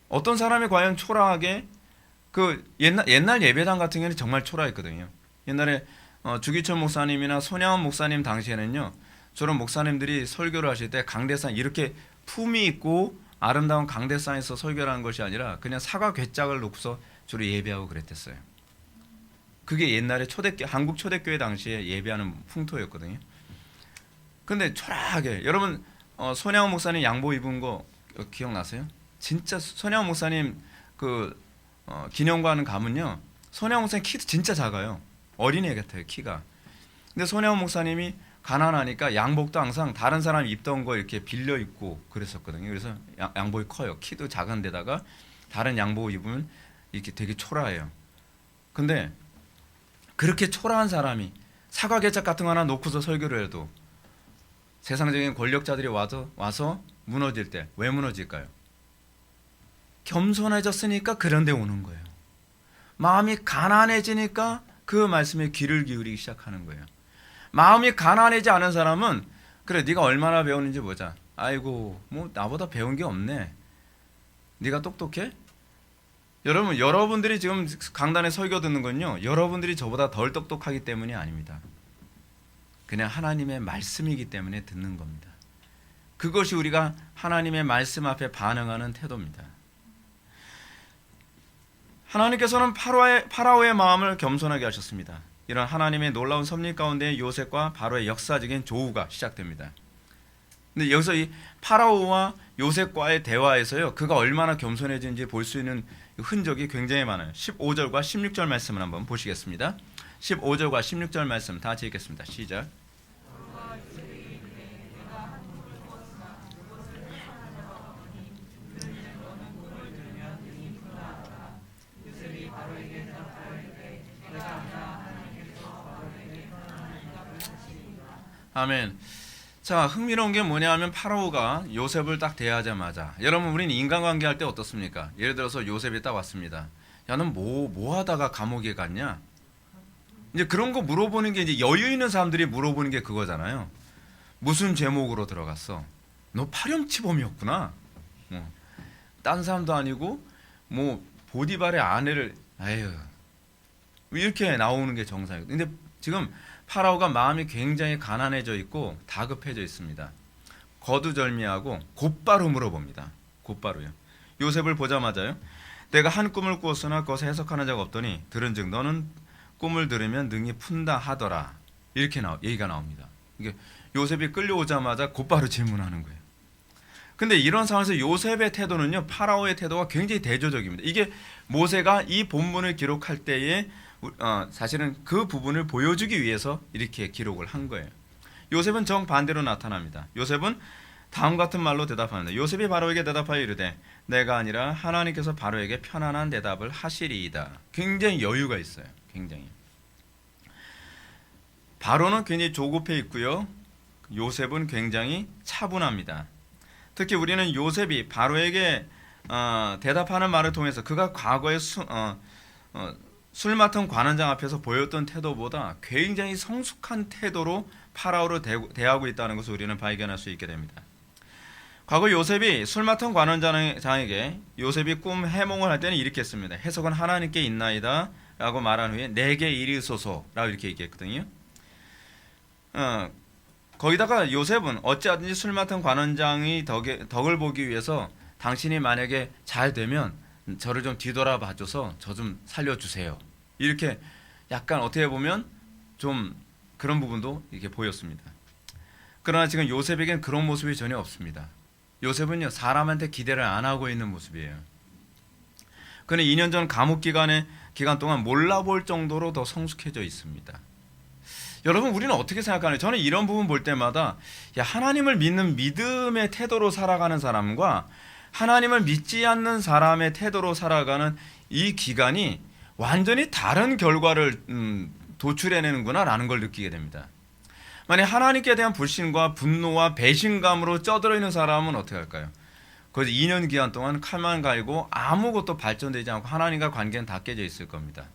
어떤 사람이 과연 초라하게, 그 옛날 예배당 같은 경우는 정말 초라했거든요. 옛날에 주기철 목사님이나 손양원 목사님 당시에는요, 저런 목사님들이 설교를 하실 때 강대상, 이렇게 품이 있고 아름다운 강대상에서 설교를 하는 것이 아니라 그냥 사과 궤짝을 놓고서 주로 예배하고 그랬댔어요. 그게 옛날에 한국 초대교회 당시에 예배하는 풍토였거든요. 근데 초라하게, 여러분 손양원 목사님 양복 입은 거 기억나세요? 진짜 손양원 목사님 기념관 가면요, 손양원 목사님 키도 진짜 작아요. 어린애 같아요, 키가. 근데 손양원 목사님이 가난하니까 양복도 항상 다른 사람이 입던 거 이렇게 빌려 입고 그랬었거든요. 그래서 양복이 커요. 키도 작은 데다가 다른 양복 입으면 이렇게 되게 초라해요. 근데 그렇게 초라한 사람이 사과 개짝 같은 거 하나 놓고서 설교를 해도 세상적인 권력자들이 와서 무너질 때 왜 무너질까요? 겸손해졌으니까 그런 데 오는 거예요. 마음이 가난해지니까 그 말씀에 귀를 기울이기 시작하는 거예요. 마음이 가난하지 않은 사람은 그래, 네가 얼마나 배우는지 보자. 아이고, 뭐 나보다 배운 게 없네. 네가 똑똑해? 여러분, 여러분들이 지금 강단에 설교 듣는 건요, 여러분들이 저보다 덜 똑똑하기 때문이 아닙니다. 그냥 하나님의 말씀이기 때문에 듣는 겁니다. 그것이 우리가 하나님의 말씀 앞에 반응하는 태도입니다. 하나님께서는 파라오의 마음을 겸손하게 하셨습니다. 이런 하나님의 놀라운 섭리 가운데 요셉과 바로의 역사적인 조우가 시작됩니다. 근데 여기서 이 파라오와 요셉과의 대화에서요, 그가 얼마나 겸손해진지 볼 수 있는 흔적이 굉장히 많아요. 15절과 16절 말씀을 한번 보시겠습니다. 15절과 16절 말씀 다 같이 읽겠습니다. 시작. 아멘. 자, 흥미로운 게 뭐냐 하면 파라오가 요셉을 딱 대하자마자, 여러분 우리는 인간관계 할 때 어떻습니까? 예를 들어서 요셉이 딱 왔습니다. 야, 넌 뭐 하다가 감옥에 갔냐? 이제 그런 거 물어보는 게, 이제 여유 있는 사람들이 물어보는 게 그거잖아요. 무슨 제목으로 들어갔어? 너 파렴치범이었구나. 딴 사람도 아니고 뭐 보디발의 아내를, 아유, 이렇게 나오는 게 정상이에요. 근데 지금 파라오가 마음이 굉장히 가난해져 있고 다급해져 있습니다. 거두절미하고 곧바로 물어봅니다. 곧바로요. 요셉을 보자마자요. 내가 한 꿈을 꾸었으나 그것을 해석하는 자가 없더니 들은즉 너는 꿈을 들으면 능히 푼다 하더라. 이렇게 얘기가 나옵니다. 이게 요셉이 끌려오자마자 곧바로 질문하는 거예요. 근데 이런 상황에서 요셉의 태도는요, 파라오의 태도가 굉장히 대조적입니다. 이게 모세가 이 본문을 기록할 때에 사실은 그 부분을 보여주기 위해서 이렇게 기록을 한 거예요. 요셉은 정반대로 나타납니다. 요셉은 다음 같은 말로 대답합니다. 요셉이 바로에게 대답하여 이르되 내가 아니라 하나님께서 바로에게 편안한 대답을 하시리이다. 굉장히 여유가 있어요. 굉장히. 바로는 굉장히 조급해 있고요. 요셉은 굉장히 차분합니다. 특히 우리는 요셉이 바로에게 대답하는 말을 통해서 그가 과거에 술 맡은 관원장 앞에서 보였던 태도보다 굉장히 성숙한 태도로 파라오를 대하고 있다는 것을 우리는 발견할 수 있게 됩니다. 과거 요셉이 술 맡은 관원장에게 요셉이 꿈 해몽을 할 때는 이렇게 했습니다. 해석은 하나님께 있나이다 라고 말한 후에 내게 이르소서 라고 이렇게 얘기했거든요. 거기다가 요셉은 어찌하든지 술 맡은 관원장이 덕을 보기 위해서 당신이 만약에 잘 되면 저를 좀 뒤돌아 봐줘서 저 좀 살려주세요. 이렇게 약간 어떻게 보면 좀 그런 부분도 이렇게 보였습니다. 그러나 지금 요셉에겐 그런 모습이 전혀 없습니다. 요셉은요, 사람한테 기대를 안 하고 있는 모습이에요. 그는 2년 전 감옥 기간 동안 몰라볼 정도로 더 성숙해져 있습니다. 여러분, 우리는 어떻게 생각하나요? 저는 이런 부분 볼 때마다 하나님을 믿는 믿음의 태도로 살아가는 사람과 하나님을 믿지 않는 사람의 태도로 살아가는 이 기간이 완전히 다른 결과를 도출해내는구나 라는 걸 느끼게 됩니다. 만약 하나님께 대한 불신과 분노와 배신감으로 쪄들어 있는 사람은 어떻게 할까요? 거기서 2년 기간 동안 칼만 갈고 아무것도 발전되지 않고 하나님과 관계는 다 깨져 있을 겁니다.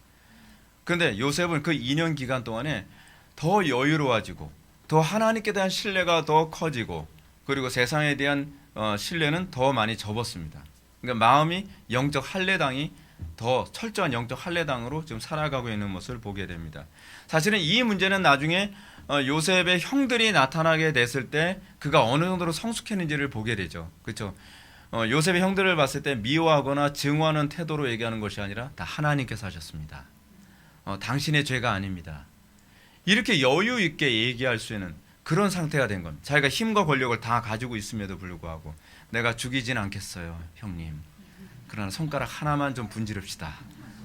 그런데 요셉은 그 2년 기간 동안에 더 여유로워지고 더 하나님께 대한 신뢰가 더 커지고 그리고 세상에 대한 신뢰는 더 많이 접었습니다. 그러니까 마음이 영적 할례당이 더 철저한 영적 할례당으로 지금 살아가고 있는 모습을 보게 됩니다. 사실은 이 문제는 나중에 요셉의 형들이 나타나게 됐을 때 그가 어느 정도로 성숙했는지를 보게 되죠. 그렇죠? 요셉의 형들을 봤을 때 미워하거나 증오하는 태도로 얘기하는 것이 아니라 다 하나님께서 하셨습니다. 당신의 죄가 아닙니다. 이렇게 여유 있게 얘기할 수 있는 그런 상태가 된 겁니다. 자기가 힘과 권력을 다 가지고 있음에도 불구하고 내가 죽이진 않겠어요, 형님. 그러나 손가락 하나만 좀 분지릅시다.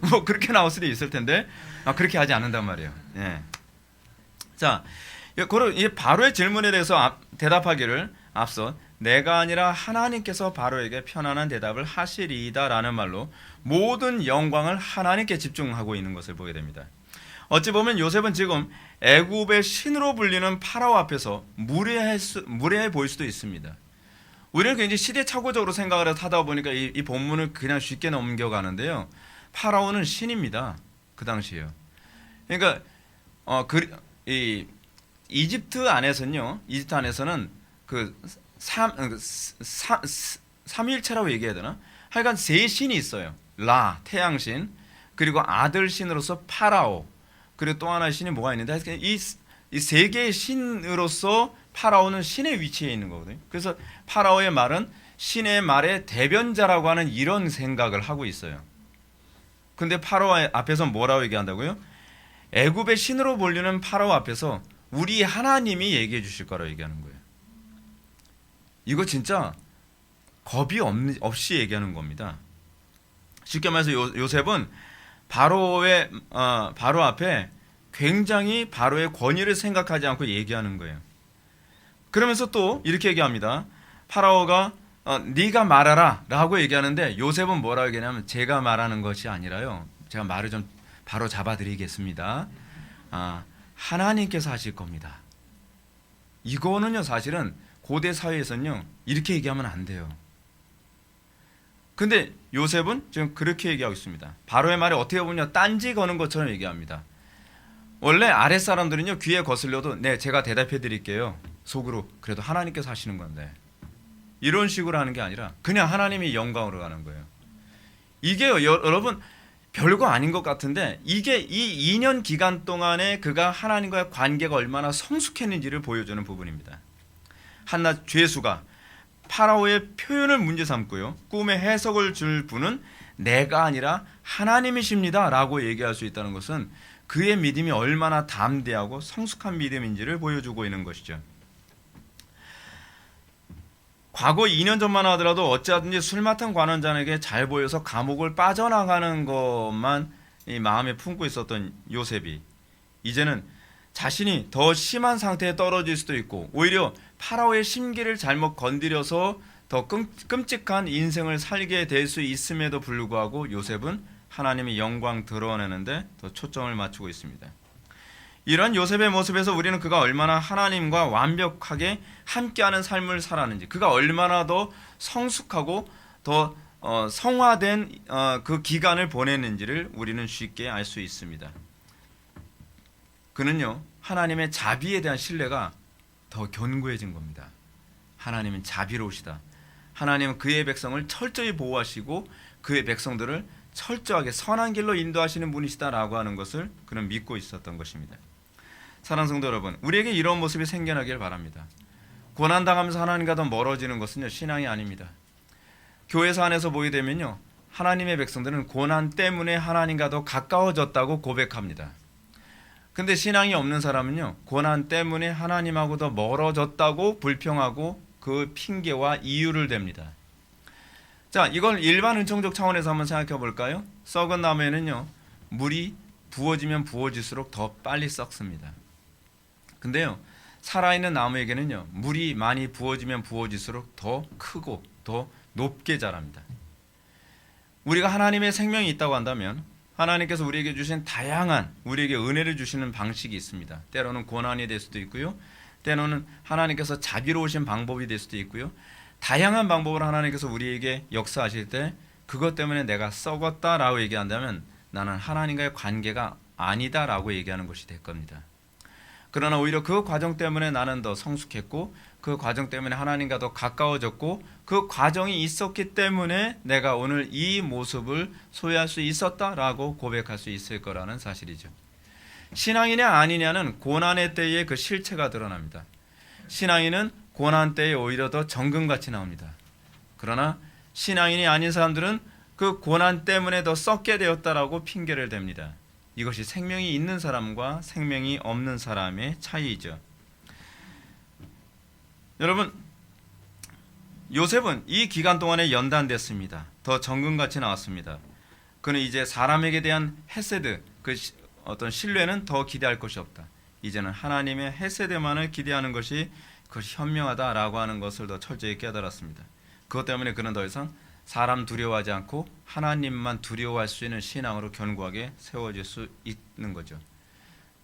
뭐 그렇게 나올 수도 있을 텐데 그렇게 하지 않는단 말이에요. 예. 자, 이 바로의 질문에 대해서 대답하기를 앞서 내가 아니라 하나님께서 바로에게 편안한 대답을 하시리이다라는 말로 모든 영광을 하나님께 집중하고 있는 것을 보게 됩니다. 어찌 보면 요셉은 지금 애굽의 신으로 불리는 파라오 앞에서 무례해 보일 수도 있습니다. 우리는 굉장히 시대착오적으로 생각을 해서 하다 보니까 이 본문을 그냥 쉽게 넘겨가는데요. 파라오는 신입니다. 그 당시에요. 그러니까 이집트 안에서는 그 삼일체라고 얘기해야 되나? 하여간 세 신이 있어요. 라, 태양신, 그리고 아들 신으로서 파라오, 그리고 또 하나의 신이 뭐가 있는데 이 세 개의 신으로서 파라오는 신의 위치에 있는 거거든요. 그래서 파라오의 말은 신의 말의 대변자라고 하는 이런 생각을 하고 있어요. 근데 파라오 앞에서 뭐라고 얘기한다고요? 애굽의 신으로 불리는 파라오 앞에서 우리 하나님이 얘기해 주실 거라고 얘기하는 거예요. 이거 진짜 겁이 없이 얘기하는 겁니다. 쉽게 말해서 요셉은 바로 앞에 굉장히 바로의 권위를 생각하지 않고 얘기하는 거예요. 그러면서 또 이렇게 얘기합니다. 파라오가 네가 말하라 라고 얘기하는데 요셉은 뭐라고 얘기하냐면 제가 말하는 것이 아니라요. 제가 말을 좀 바로 잡아드리겠습니다. 하나님께서 하실 겁니다. 이거는요, 사실은 고대 사회에서는요 이렇게 얘기하면 안 돼요. 근데 요셉은 지금 그렇게 얘기하고 있습니다. 바로의 말에 어떻게 보면 딴지 거는 것처럼 얘기합니다. 원래 아랫 사람들은요 귀에 거슬려도 네 제가 대답해 드릴게요. 속으로 그래도 하나님께서 하시는 건데 이런 식으로 하는 게 아니라 그냥 하나님이 영광으로 가는 거예요. 이게요 여러분 별거 아닌 것 같은데 이게 이 2년 기간 동안에 그가 하나님과의 관계가 얼마나 성숙했는지를 보여주는 부분입니다. 한낱 죄수가 파라오의 표현을 문제 삼고요, 꿈의 해석을 줄 분은 내가 아니라 하나님이십니다 라고 얘기할 수 있다는 것은 그의 믿음이 얼마나 담대하고 성숙한 믿음인지를 보여주고 있는 것이죠. 과거 2년 전만 하더라도 어찌하든지 술 맡은 관원장에게 잘 보여서 감옥을 빠져나가는 것만 이 마음에 품고 있었던 요셉이 이제는 자신이 더 심한 상태에 떨어질 수도 있고 오히려 파라오의 심기를 잘못 건드려서 더 끔찍한 인생을 살게 될 수 있음에도 불구하고 요셉은 하나님의 영광 드러내는데 더 초점을 맞추고 있습니다. 이러한 요셉의 모습에서 우리는 그가 얼마나 하나님과 완벽하게 함께하는 삶을 살았는지, 그가 얼마나 더 성숙하고 더 성화된 그 기간을 보냈는지를 우리는 쉽게 알 수 있습니다. 그는요, 하나님의 자비에 대한 신뢰가 더 견고해진 겁니다. 하나님은 자비로우시다. 하나님은 그의 백성을 철저히 보호하시고 그의 백성들을 철저하게 선한 길로 인도하시는 분이시다라고 하는 것을 그는 믿고 있었던 것입니다. 사랑하는 성도 여러분, 우리에게 이런 모습이 생겨나길 바랍니다. 고난당하면서 하나님과 더 멀어지는 것은요, 신앙이 아닙니다. 교회사 안에서 보게 되면요, 하나님의 백성들은 고난 때문에 하나님과 더 가까워졌다고 고백합니다. 근데 신앙이 없는 사람은요, 고난 때문에 하나님하고 더 멀어졌다고 불평하고 그 핑계와 이유를 댑니다. 자, 이걸 일반 은총적 차원에서 한번 생각해 볼까요? 썩은 나무에는요, 물이 부어지면 부어질수록 더 빨리 썩습니다. 근데요, 살아있는 나무에게는요, 물이 많이 부어지면 부어질수록 더 크고 더 높게 자랍니다. 우리가 하나님의 생명이 있다고 한다면 하나님께서 우리에게 주신 다양한 우리에게 은혜를 주시는 방식이 있습니다. 때로는 고난이 될 수도 있고요, 때로는 하나님께서 자비로우신 방법이 될 수도 있고요, 다양한 방법으로 하나님께서 우리에게 역사하실 때 그것 때문에 내가 썩었다라고 얘기한다면 나는 하나님과의 관계가 아니다라고 얘기하는 것이 될 겁니다. 그러나 오히려 그 과정 때문에 나는 더 성숙했고 그 과정 때문에 하나님과 더 가까워졌고 그 과정이 있었기 때문에 내가 오늘 이 모습을 소유할 수 있었다라고 고백할 수 있을 거라는 사실이죠. 신앙이냐 아니냐는 고난의 때에 그 실체가 드러납니다. 신앙인은 고난 때에 오히려 더 정금같이 나옵니다. 그러나 신앙인이 아닌 사람들은 그 고난 때문에 더 썩게 되었다라고 핑계를 댑니다. 이것이 생명이 있는 사람과 생명이 없는 사람의 차이이죠. 여러분, 요셉은 이 기간 동안에 연단됐습니다. 더 정금같이 나왔습니다. 그는 이제 사람에게 대한 헤세드, 그 어떤 신뢰는 더 기대할 것이 없다. 이제는 하나님의 헤세드만을 기대하는 것이 그것이 현명하다라고 하는 것을 더 철저히 깨달았습니다. 그것 때문에 그는 더 이상 사람 두려워하지 않고 하나님만 두려워할 수 있는 신앙으로 견고하게 세워질 수 있는 거죠.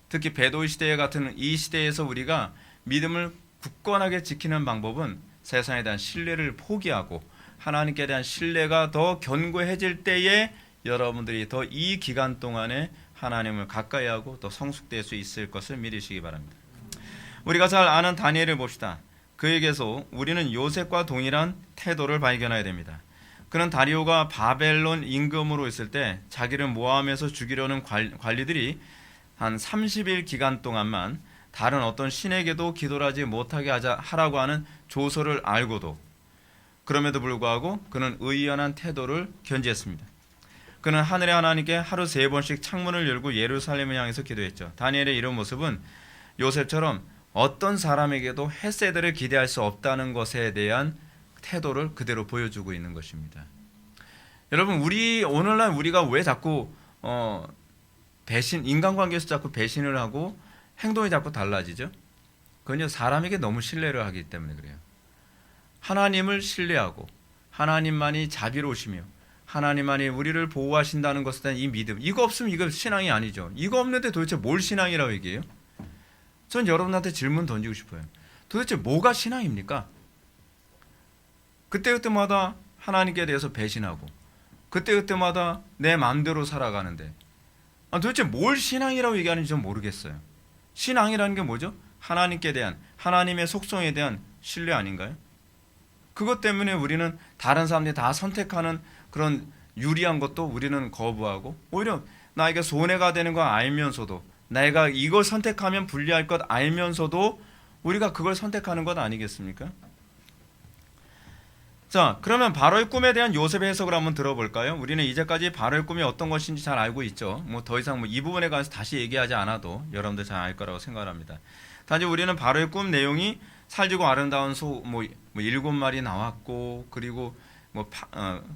특히 배도의 시대 같은 이 시대에서 우리가 믿음을 굳건하게 지키는 방법은 세상에 대한 신뢰를 포기하고 하나님께 대한 신뢰가 더 견고해질 때에 여러분들이 더 이 기간 동안에 하나님을 가까이 하고 더 성숙될 수 있을 것을 믿으시기 바랍니다. 우리가 잘 아는 다니엘을 봅시다. 그에게서 우리는 요셉과 동일한 태도를 발견해야 됩니다. 그는 다리오가 바벨론 임금으로 있을 때 자기를 모함해서 죽이려는 관리들이 한 30일 기간 동안만 다른 어떤 신에게도 기도를 하지 못하게 하라고 하는 조서를 알고도 그럼에도 불구하고 그는 의연한 태도를 견지했습니다. 그는 하늘의 하나님께 하루 3번씩 창문을 열고 예루살렘을 향해서 기도했죠. 다니엘의 이런 모습은 요셉처럼 어떤 사람에게도 헤세드를 기대할 수 없다는 것에 대한 태도를 그대로 보여주고 있는 것입니다. 여러분, 오늘날 우리가 왜 자꾸 인간관계에서 자꾸 배신을 하고 행동이 자꾸 달라지죠? 그건요, 사람에게 너무 신뢰를 하기 때문에 그래요. 하나님을 신뢰하고 하나님만이 자비로우시며 하나님만이 우리를 보호하신다는 것에 대한 이 믿음, 이거 없으면 이거 신앙이 아니죠. 이거 없는데 도대체 뭘 신앙이라고 얘기해요? 전 여러분한테 질문 던지고 싶어요. 도대체 뭐가 신앙입니까? 그때그때마다 하나님께 대해서 배신하고 그때그때마다 내 마음대로 살아가는데 도대체 뭘 신앙이라고 얘기하는지 전 모르겠어요. 신앙이라는 게 뭐죠? 하나님께 대한, 하나님의 속성에 대한 신뢰 아닌가요? 그것 때문에 우리는 다른 사람들이 다 선택하는 그런 유리한 것도 우리는 거부하고 오히려 나에게 손해가 되는 거 알면서도 내가 이걸 선택하면 불리할 것 알면서도 우리가 그걸 선택하는 것 아니겠습니까? 자, 그러면 바로의 꿈에 대한 요셉의 해석을 한번 들어볼까요? 우리는 이제까지 바로의 꿈이 어떤 것인지 잘 알고 있죠. 뭐 더 이상 이 부분에 관해서 다시 얘기하지 않아도 여러분들 잘 알 거라고 생각합니다. 단지 우리는 바로의 꿈 내용이 살지고 아름다운 소 뭐 7마리 나왔고, 그리고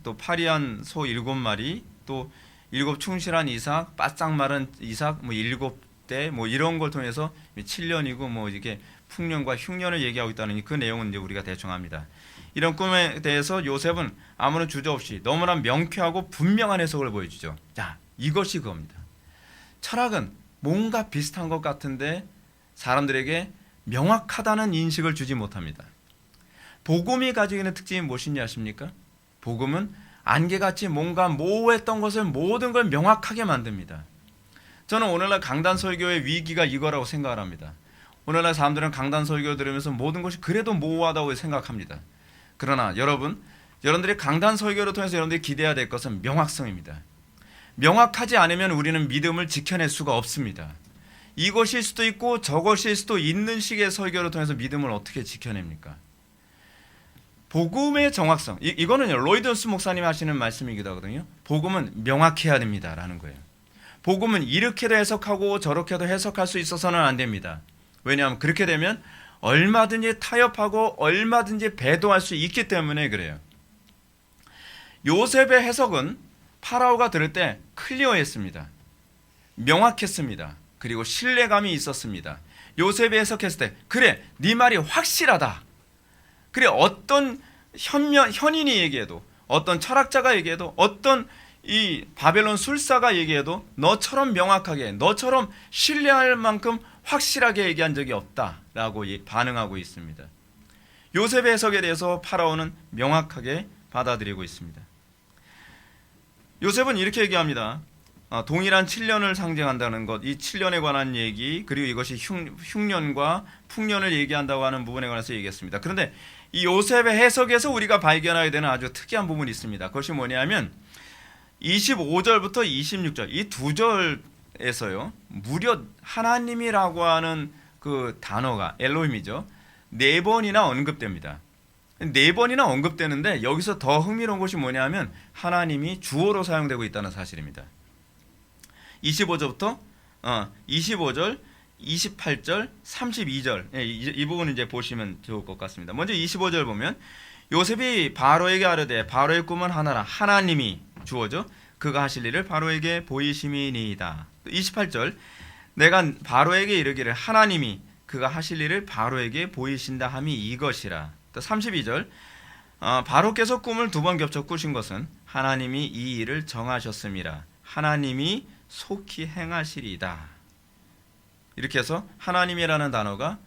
또 파리한 소 7마리, 또 7 충실한 이삭, 바싹 마른 이삭 7대 이런 걸 통해서 7년이고 이게 풍년과 흉년을 얘기하고 있다는 그 내용은 이제 우리가 대충 압니다. 이런 꿈에 대해서 요셉은 아무런 주저없이 너무나 명쾌하고 분명한 해석을 보여주죠. 자, 이것이 그겁니다. 철학은 뭔가 비슷한 것 같은데 사람들에게 명확하다는 인식을 주지 못합니다. 복음이 가지고 있는 특징이 무엇인지 아십니까? 복음은 안개같이 뭔가 모호했던 것을 모든 걸 명확하게 만듭니다. 저는 오늘날 강단 설교의 위기가 이거라고 생각을 합니다. 오늘날 사람들은 강단 설교 들으면서 모든 것이 그래도 모호하다고 생각합니다. 그러나 여러분들이 강단 설교를 통해서 여러분들이 기대해야 될 것은 명확성입니다. 명확하지 않으면 우리는 믿음을 지켜낼 수가 없습니다. 이것일 수도 있고 저것일 수도 있는 식의 설교를 통해서 믿음을 어떻게 지켜냅니까? 복음의 정확성, 이거는 로이던스 목사님이 하시는 말씀이기도 하거든요. 복음은 명확해야 됩니다라는 거예요. 복음은 이렇게도 해석하고 저렇게도 해석할 수 있어서는 안 됩니다. 왜냐하면 그렇게 되면 얼마든지 타협하고 얼마든지 배도할 수 있기 때문에 그래요. 요셉의 해석은 파라오가 들을 때 클리어했습니다. 명확했습니다. 그리고 신뢰감이 있었습니다. 요셉이 해석했을 때 그래, 네 말이 확실하다. 그래, 어떤 현인이 얘기해도, 어떤 철학자가 얘기해도, 어떤 이 바벨론 술사가 얘기해도 너처럼 명확하게, 너처럼 신뢰할 만큼 확실하게 얘기한 적이 없다라고 반응하고 있습니다. 요셉의 해석에 대해서 파라오는 명확하게 받아들이고 있습니다. 요셉은 이렇게 얘기합니다. 동일한 7년을 상징한다는 것, 이 7년에 관한 얘기, 그리고 이것이 흉년과 풍년을 얘기한다고 하는 부분에 관해서 얘기했습니다. 그런데 이 요셉의 해석에서 우리가 발견하게 되는 아주 특이한 부분이 있습니다. 그것이 뭐냐면 25절부터 26절 이 두 절에서요, 무려 하나님이라고 하는 그 단어가 엘로힘이죠, 4번이나 언급됩니다. 4번이나 언급되는데 여기서 더 흥미로운 것이 뭐냐면 하나님이 주어로 사용되고 있다는 사실입니다. 25절부터 25절, 28절, 32절 이 부분을 이제 보시면 좋을 것 같습니다. 먼저 25절 보면 요셉이 바로에게 아뢰되 바로의 꿈은 하나라, 하나님이 주어죠, 그가 하실 일을 바로에게 보이심이니이다. 28절 내가 바로에게 이르기를 하나님이 그가 하실 일을 바로에게 보이신다 함이 이것이라. 또 32절 바로께서 꿈을 2번 겹쳐 꾸신 것은 하나님이 이 일을 정하셨음이라, 하나님이 속히 행하시리이다. 이렇게 해서 하나님이라는 단어가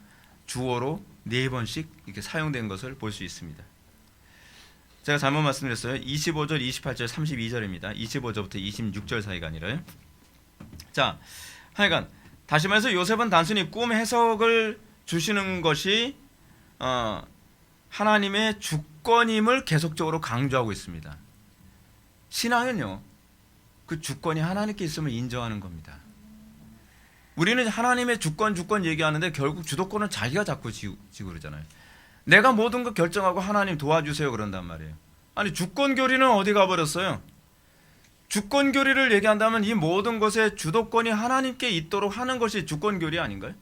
주어로 4번씩 이렇게 사용된 것을 볼 수 있습니다. 제가 잘못 말씀드렸어요. 25절, 28절, 32절입니다. 25절부터 26절 사이가 아니라요. 자, 하여간 다시 말해서 요셉은 단순히 꿈 해석을 주시는 것이 하나님의 주권임을 계속적으로 강조하고 있습니다. 신앙은요, 그 주권이 하나님께 있음을 인정하는 겁니다. 우리는 하나님의 주권 얘기하는데 결국 주도권은 자기가 잡고 지고 그러잖아요. 내가 모든 거 결정하고 하나님 도와주세요 그런단 말이에요. 아니, 주권 교리는 어디 가버렸어요? 주권 교리를 얘기한다면 이 모든 것의 주도권이 하나님께 있도록 하는 것이 주권 교리 아닌가요?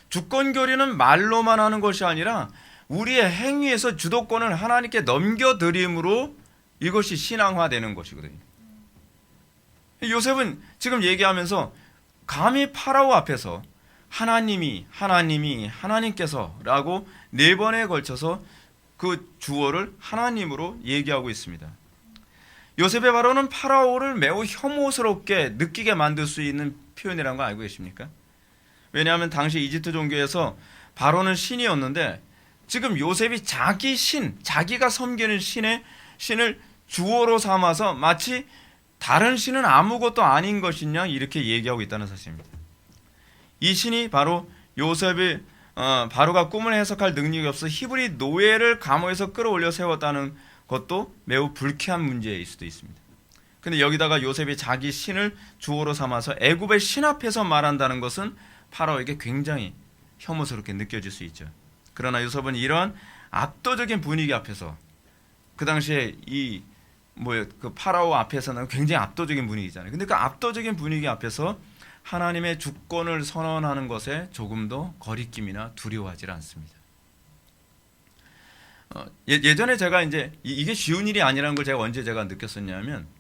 주권 교리는 말로만 하는 것이 아니라 우리의 행위에서 주도권을 하나님께 넘겨드림으로 이것이 신앙화되는 것이거든요. 요셉은 지금 얘기하면서 감히 파라오 앞에서 하나님께서 라고 4번에 걸쳐서 그 주어를 하나님으로 얘기하고 있습니다. 요셉의 발언은 파라오를 매우 혐오스럽게 느끼게 만들 수 있는 표현이라는 거 알고 계십니까? 왜냐하면 당시 이집트 종교에서 바로는 신이었는데 지금 요셉이 자기가 섬기는 신을 주어로 삼아서 마치 다른 신은 아무것도 아닌 것이냐 이렇게 얘기하고 있다는 사실입니다. 이 신이 바로 요셉이 바로가 꿈을 해석할 능력이 없어 히브리 노예를 감옥에서 끌어올려 세웠다는 것도 매우 불쾌한 문제일 수도 있습니다. 근데 여기다가 요셉이 자기 신을 주어로 삼아서 애굽의 신 앞에서 말한다는 것은 파라오에게 굉장히 혐오스럽게 느껴질 수 있죠. 그러나 요셉은 이러한 압도적인 분위기 앞에서, 그 당시에 그 파라오 앞에서는 굉장히 압도적인 분위기잖아요. 근데 그 압도적인 분위기 앞에서 하나님의 주권을 선언하는 것에 조금도 거리낌이나 두려워하지 않습니다. 예전에 제가 이제 이게 쉬운 일이 아니라는 걸 제가 언제 느꼈었냐면,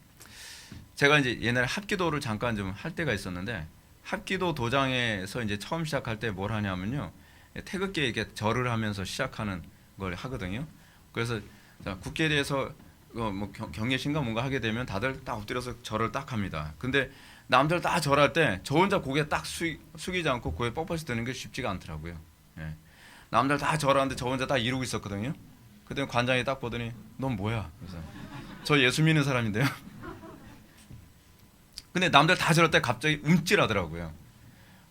제가 이제 옛날에 합기도를 잠깐 좀 할 때가 있었는데, 합기도 도장에서 이제 처음 시작할 때 뭘 하냐면요, 태극기에 이렇게 절을 하면서 시작하는 걸 하거든요. 그래서 국기에 대해서 뭐 경례신가 뭔가 하게 되면 다들 딱 엎드려서 절을 딱 합니다. 근데 남들 다 절할 때 저 혼자 고개 딱 숙이지 않고 고개 뻣뻣이 드는 게 쉽지가 않더라고요. 예. 남들 다 절하는데 저 혼자 딱 이러고 있었거든요. 그때 관장이 딱 보더니 넌 뭐야? 그래서 저 예수 믿는 사람인데요. 근데 남들 다 저럴 때 갑자기 움찔하더라고요.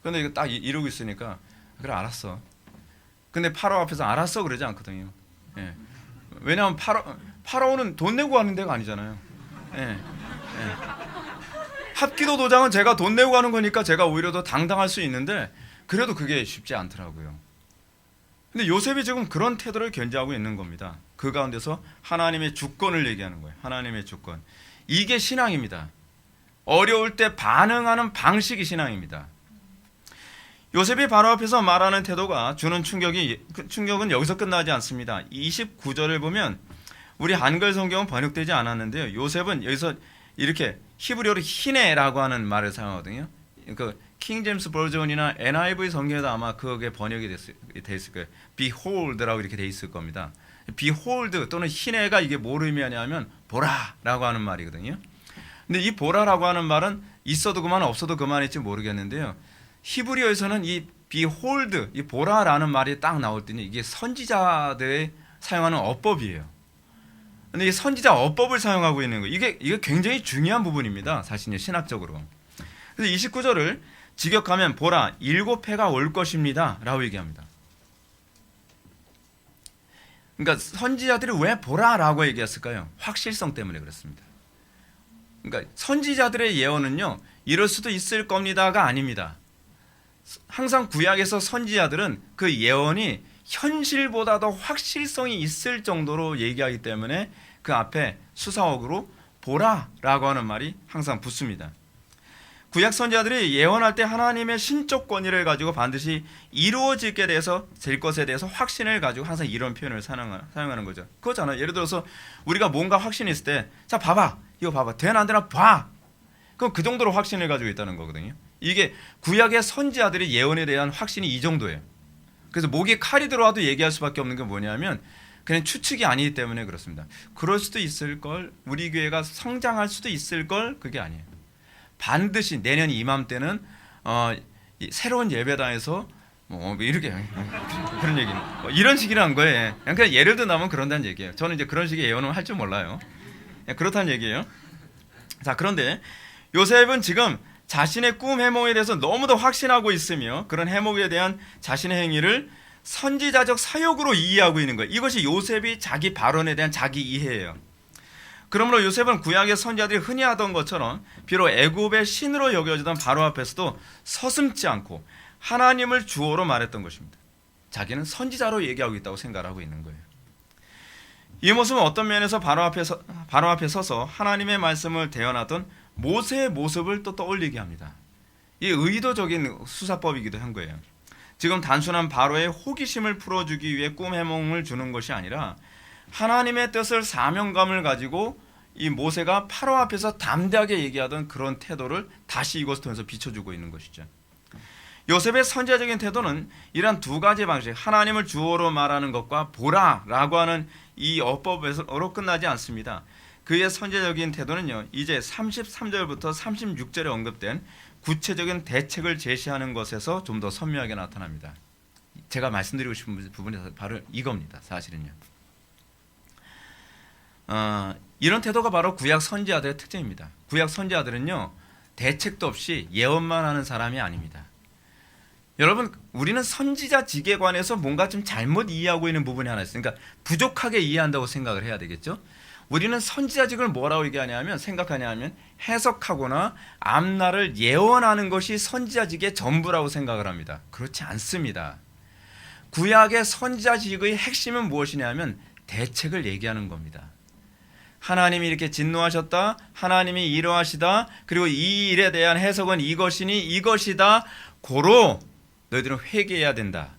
근데 이거 딱 이러고 있으니까 그래 알았어. 근데 파라오 앞에서 알았어 그러지 않거든요. 예. 왜냐하면 파라오는 돈 내고 가는 데가 아니잖아요. 예. 예. 합기도 도장은 제가 돈 내고 가는 거니까 제가 오히려 더 당당할 수 있는데 그래도 그게 쉽지 않더라고요. 근데 요셉이 지금 그런 태도를 견지하고 있는 겁니다. 그 가운데서 하나님의 주권을 얘기하는 거예요. 하나님의 주권. 이게 신앙입니다. 어려울 때 반응하는 방식이 신앙입니다. 요셉이 바로 앞에서 말하는 태도가 주는 충격은 여기서 끝나지 않습니다. 29절을 보면 우리 한글 성경은 번역되지 않았는데요. 요셉은 여기서 이렇게 히브리어로 히네라고 하는 말을 사용하거든요. 그 킹제임스 버전이나 NIV 성경에도 아마 그게 번역이 돼 있을 거예요. Behold라고 이렇게 돼 있을 겁니다. Behold 또는 히네가 이게 뭘 의미하냐면 보라라고 하는 말이거든요. 근데 이 보라라고 하는 말은 있어도 그만 없어도 그만일지 모르겠는데요. 히브리어에서는 이 behold, 이 보라라는 말이 딱 나올 때는 이게 선지자들이 사용하는 어법이에요. 근데 이 선지자 어법을 사용하고 있는 거, 이게 굉장히 중요한 부분입니다. 사실 신학적으로. 그래서 29절을 직역하면 보라, 7해가 올 것입니다 라고 얘기합니다. 그러니까 선지자들이 왜 보라라고 얘기했을까요? 확실성 때문에 그렇습니다. 그러니까 선지자들의 예언은요, 이럴 수도 있을 겁니다가 아닙니다. 항상 구약에서 선지자들은 그 예언이 현실보다 더 확실성이 있을 정도로 얘기하기 때문에 그 앞에 수사어구로 보라라고 하는 말이 항상 붙습니다. 구약 선지자들이 예언할 때 하나님의 신적 권위를 가지고 반드시 이루어지게 돼서 될 것에 대해서 확신을 가지고 항상 이런 표현을 사용하는 거죠. 그거잖아요. 예를 들어서 우리가 뭔가 확신이 있을 때, 자 봐봐, 이거 봐봐, 되나 안 되나 봐. 그럼 그 정도로 확신을 가지고 있다는 거거든요. 이게 구약의 선지자들이 예언에 대한 확신이 이 정도예요. 그래서 목에 칼이 들어와도 얘기할 수밖에 없는 게 뭐냐면 그냥 추측이 아니기 때문에 그렇습니다. 그럴 수도 있을 걸, 우리 교회가 성장할 수도 있을 걸, 그게 아니에요. 반드시 내년 이맘때는 새로운 예배당에서 뭐 이렇게 그런 얘기는 이런 식이라는 거예요. 그냥 예를 들면 그런다는 얘기예요. 저는 이제 그런 식의 예언을 할 줄 몰라요. 그렇다는 얘기예요. 자, 그런데 요셉은 지금 자신의 꿈 해몽에 대해서 너무도 확신하고 있으며 그런 해몽에 대한 자신의 행위를 선지자적 사역으로 이해하고 있는 거예요. 이것이 요셉이 자기 발언에 대한 자기 이해예요. 그러므로 요셉은 구약의 선지자들이 흔히 하던 것처럼 비록 애굽의 신으로 여겨지던 바로 앞에서도 서슴지 않고 하나님을 주어로 말했던 것입니다. 자기는 선지자로 얘기하고 있다고 생각하고 있는 거예요. 이 모습은 어떤 면에서 바로 앞에 서서 하나님의 말씀을 대언하던 모세의 모습을 또 떠올리게 합니다. 이 의도적인 수사법이기도 한 거예요. 지금 단순한 바로의 호기심을 풀어주기 위해 꿈 해몽을 주는 것이 아니라 하나님의 뜻을 사명감을 가지고 이 모세가 파라오 앞에서 담대하게 얘기하던 그런 태도를 다시 이것을 통해서 비춰주고 있는 것이죠. 요셉의 선지자적인 태도는 이러한 두 가지 방식, 하나님을 주어로 말하는 것과 보라라고 하는 이 어법으로 끝나지 않습니다. 그의 선지자적인 태도는요, 이제 33절부터 36절에 언급된 구체적인 대책을 제시하는 것에서 좀 더 선명하게 나타납니다. 제가 말씀드리고 싶은 부분이 바로 이겁니다. 사실은요. 이런 태도가 바로 구약 선지자들의 특징입니다. 구약 선지자들은요, 대책도 없이 예언만 하는 사람이 아닙니다. 여러분, 우리는 선지자직에 관해서 뭔가 좀 잘못 이해하고 있는 부분이 하나 있으니까 부족하게 이해한다고 생각을 해야 되겠죠. 우리는 선지자직을 뭐라고 얘기하냐면 생각하냐면 해석하거나 앞날을 예언하는 것이 선지자직의 전부라고 생각을 합니다. 그렇지 않습니다. 구약의 선지자직의 핵심은 무엇이냐면 대책을 얘기하는 겁니다. 하나님이 이렇게 진노하셨다, 하나님이 이러하시다, 그리고 이 일에 대한 해석은 이것이니 이것이다, 고로 너희들은 회개해야 된다,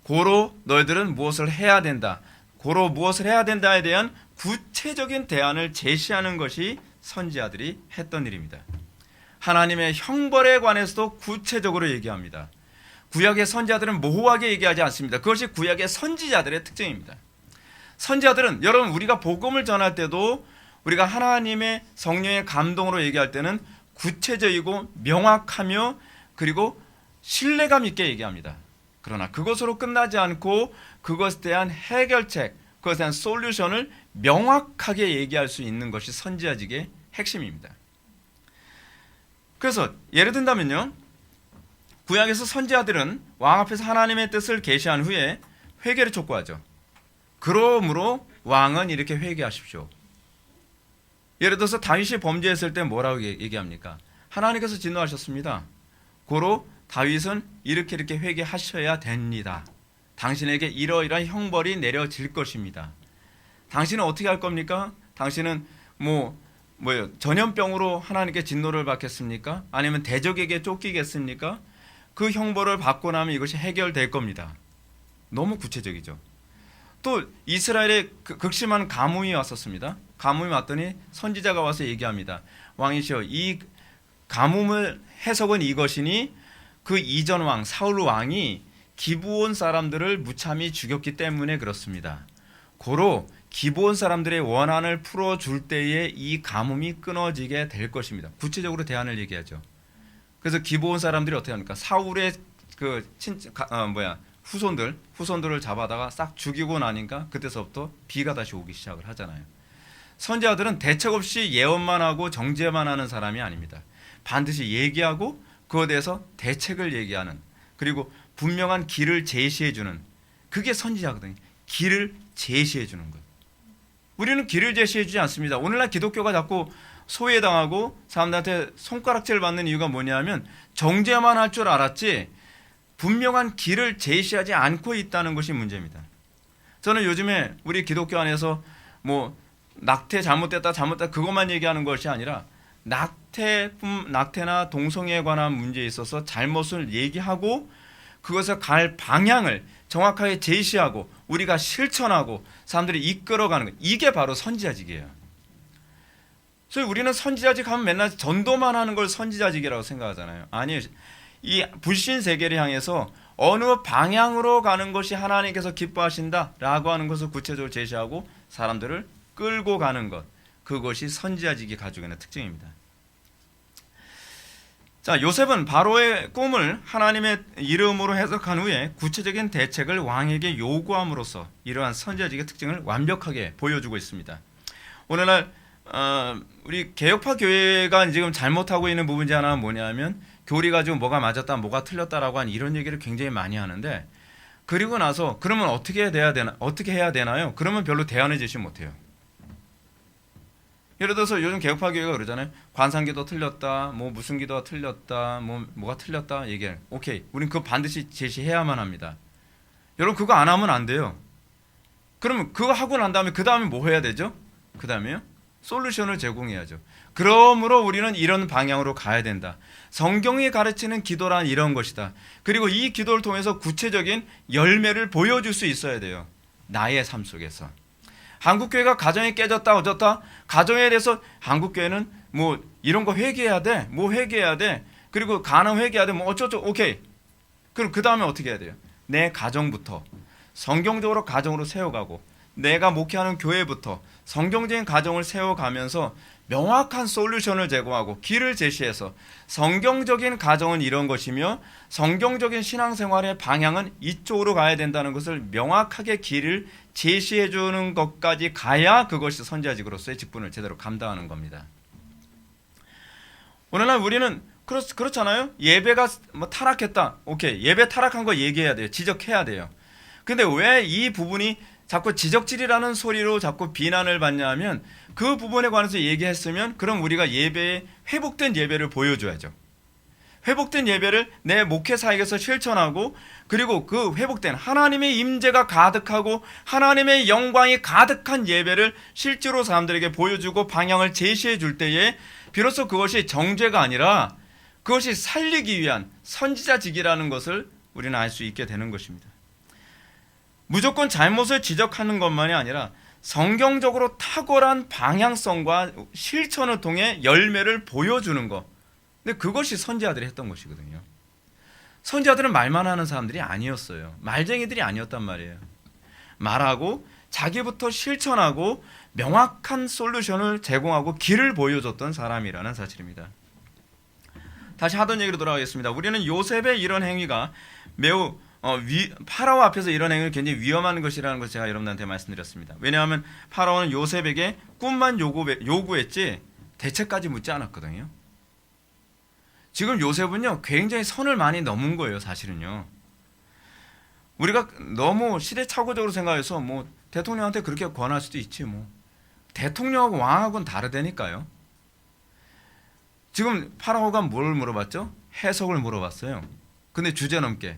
고로 너희들은 무엇을 해야 된다, 고로 무엇을 해야 된다에 대한 구체적인 대안을 제시하는 것이 선지자들이 했던 일입니다. 하나님의 형벌에 관해서도 구체적으로 얘기합니다. 구약의 선지자들은 모호하게 얘기하지 않습니다. 그것이 구약의 선지자들의 특징입니다. 선지자들은 여러분 우리가 복음을 전할 때도 우리가 하나님의 성령의 감동으로 얘기할 때는 구체적이고 명확하며 그리고 신뢰감 있게 얘기합니다. 그러나 그것으로 끝나지 않고 그것에 대한 해결책, 그것에 대한 솔루션을 명확하게 얘기할 수 있는 것이 선지자직의 핵심입니다. 그래서 예를 든다면요, 구약에서 선지자들은 왕 앞에서 하나님의 뜻을 계시한 후에 회개를 촉구하죠. 그러므로 왕은 이렇게 회개하십시오. 예를 들어서 다윗이 범죄했을 때 뭐라고 얘기합니까? 하나님께서 진노하셨습니다. 고로 다윗은 이렇게 회개하셔야 됩니다. 당신에게 이러이러한 형벌이 내려질 것입니다. 당신은 어떻게 할 겁니까? 당신은 전염병으로 하나님께 진노를 받겠습니까? 아니면 대적에게 쫓기겠습니까? 그 형벌을 받고 나면 이것이 해결될 겁니다. 너무 구체적이죠. 또 이스라엘에 극심한 가뭄이 왔었습니다. 가뭄이 왔더니 선지자가 와서 얘기합니다. 왕이시여, 이 가뭄을 해석은 이것이니 그 이전 왕 사울 왕이 기브온 사람들을 무참히 죽였기 때문에 그렇습니다. 고로 기브온 사람들의 원한을 풀어줄 때에 이 가뭄이 끊어지게 될 것입니다. 구체적으로 대안을 얘기하죠. 그래서 기브온 사람들이 어떻게 합니까? 사울의 후손들을 잡아다가 싹 죽이고 나니까 그때서부터 비가 다시 오기 시작을 하잖아요. 선지자들은 대책 없이 예언만 하고 정죄만 하는 사람이 아닙니다. 반드시 얘기하고 그것에 대해서 대책을 얘기하는, 그리고 분명한 길을 제시해주는, 그게 선지자거든요. 길을 제시해주는 것. 우리는 길을 제시해주지 않습니다. 오늘날 기독교가 자꾸 소외당하고 사람들한테 손가락질 받는 이유가 뭐냐면 정죄만 할 줄 알았지 분명한 길을 제시하지 않고 있다는 것이 문제입니다. 저는 요즘에 우리 기독교 안에서 낙태 잘못됐다 그것만 얘기하는 것이 아니라 낙태나 동성애에 관한 문제에 있어서 잘못을 얘기하고 그것을 갈 방향을 정확하게 제시하고 우리가 실천하고 사람들이 이끌어가는 것, 이게 바로 선지자직이에요. 그래서 우리는 선지자직 하면 맨날 전도만 하는 걸 선지자직이라고 생각하잖아요. 아니에요. 이 불신 세계를 향해서 어느 방향으로 가는 것이 하나님께서 기뻐하신다라고 하는 것을 구체적으로 제시하고 사람들을 끌고 가는 것, 그것이 선지자직이 가지고 있는 특징입니다. 자, 요셉은 바로의 꿈을 하나님의 이름으로 해석한 후에 구체적인 대책을 왕에게 요구함으로써 이러한 선지자직의 특징을 완벽하게 보여주고 있습니다. 오늘날 우리 개혁파 교회가 지금 잘못하고 있는 부분 중 하나는 뭐냐면 교리 가지고 뭐가 맞았다 뭐가 틀렸다라고 하는 이런 얘기를 굉장히 많이 하는데, 그리고 나서 그러면 어떻게 해야 되나요? 그러면 별로 대안을 제시 못해요. 예를 들어서 요즘 개혁파 교회가 그러잖아요. 관상기도 틀렸다, 무슨 기도가 틀렸다, 뭐가 틀렸다 얘기해. 오케이, 우린 그거 반드시 제시해야만 합니다. 여러분 그거 안 하면 안 돼요. 그러면 그거 하고 난 다음에 그 다음에 뭐 해야 되죠? 그 다음에요? 솔루션을 제공해야죠. 그러므로 우리는 이런 방향으로 가야 된다. 성경이 가르치는 기도란 이런 것이다. 그리고 이 기도를 통해서 구체적인 열매를 보여줄 수 있어야 돼요. 나의 삶 속에서. 한국교회가 가정이 깨졌다 어졌다, 가정에 대해서 한국교회는 이런 거 회개해야 돼, 회개해야 돼, 그리고 가능 회개해야 돼, 어쩌고, 오케이. 그럼 그 다음에 어떻게 해야 돼요? 내 가정부터 성경적으로 가정으로 세워가고, 내가 목회하는 교회부터 성경적인 가정을 세워가면서 명확한 솔루션을 제공하고 길을 제시해서 성경적인 가정은 이런 것이며 성경적인 신앙생활의 방향은 이쪽으로 가야 된다는 것을 명확하게 길을 제시해 주는 것까지 가야 그것이 선지자직으로서의 직분을 제대로 감당하는 겁니다. 오늘날 우리는 그렇잖아요. 예배가 타락했다. 오케이, 예배 타락한 거 얘기해야 돼요. 지적해야 돼요. 근데 왜 이 부분이 자꾸 지적질이라는 소리로 자꾸 비난을 받냐 하면 그 부분에 관해서 얘기했으면 그럼 우리가 예배에 회복된 예배를 보여줘야죠. 회복된 예배를 내 목회사역에서 실천하고 그리고 그 회복된 하나님의 임재가 가득하고 하나님의 영광이 가득한 예배를 실제로 사람들에게 보여주고 방향을 제시해 줄 때에 비로소 그것이 정죄가 아니라 그것이 살리기 위한 선지자직이라는 것을 우리는 알 수 있게 되는 것입니다. 무조건 잘못을 지적하는 것만이 아니라 성경적으로 탁월한 방향성과 실천을 통해 열매를 보여주는 것. 근데 그것이 선지자들이 했던 것이거든요. 선지자들은 말만 하는 사람들이 아니었어요. 말쟁이들이 아니었단 말이에요. 말하고 자기부터 실천하고 명확한 솔루션을 제공하고 길을 보여줬던 사람이라는 사실입니다. 다시 하던 얘기로 돌아가겠습니다. 우리는 요셉의 이런 행위가 매우 파라오 앞에서 이런 행위는 굉장히 위험한 것이라는 것을 제가 여러분들한테 말씀드렸습니다. 왜냐하면 파라오는 요셉에게 꿈만 요구했지 대책까지 묻지 않았거든요. 지금 요셉은요 굉장히 선을 많이 넘은 거예요. 사실은요. 우리가 너무 시대착오적으로 생각해서 뭐 대통령한테 그렇게 권할 수도 있지 뭐. 대통령하고 왕하고는 다르다니까요. 지금 파라오가 뭘 물어봤죠? 해석을 물어봤어요. 근데 주제넘게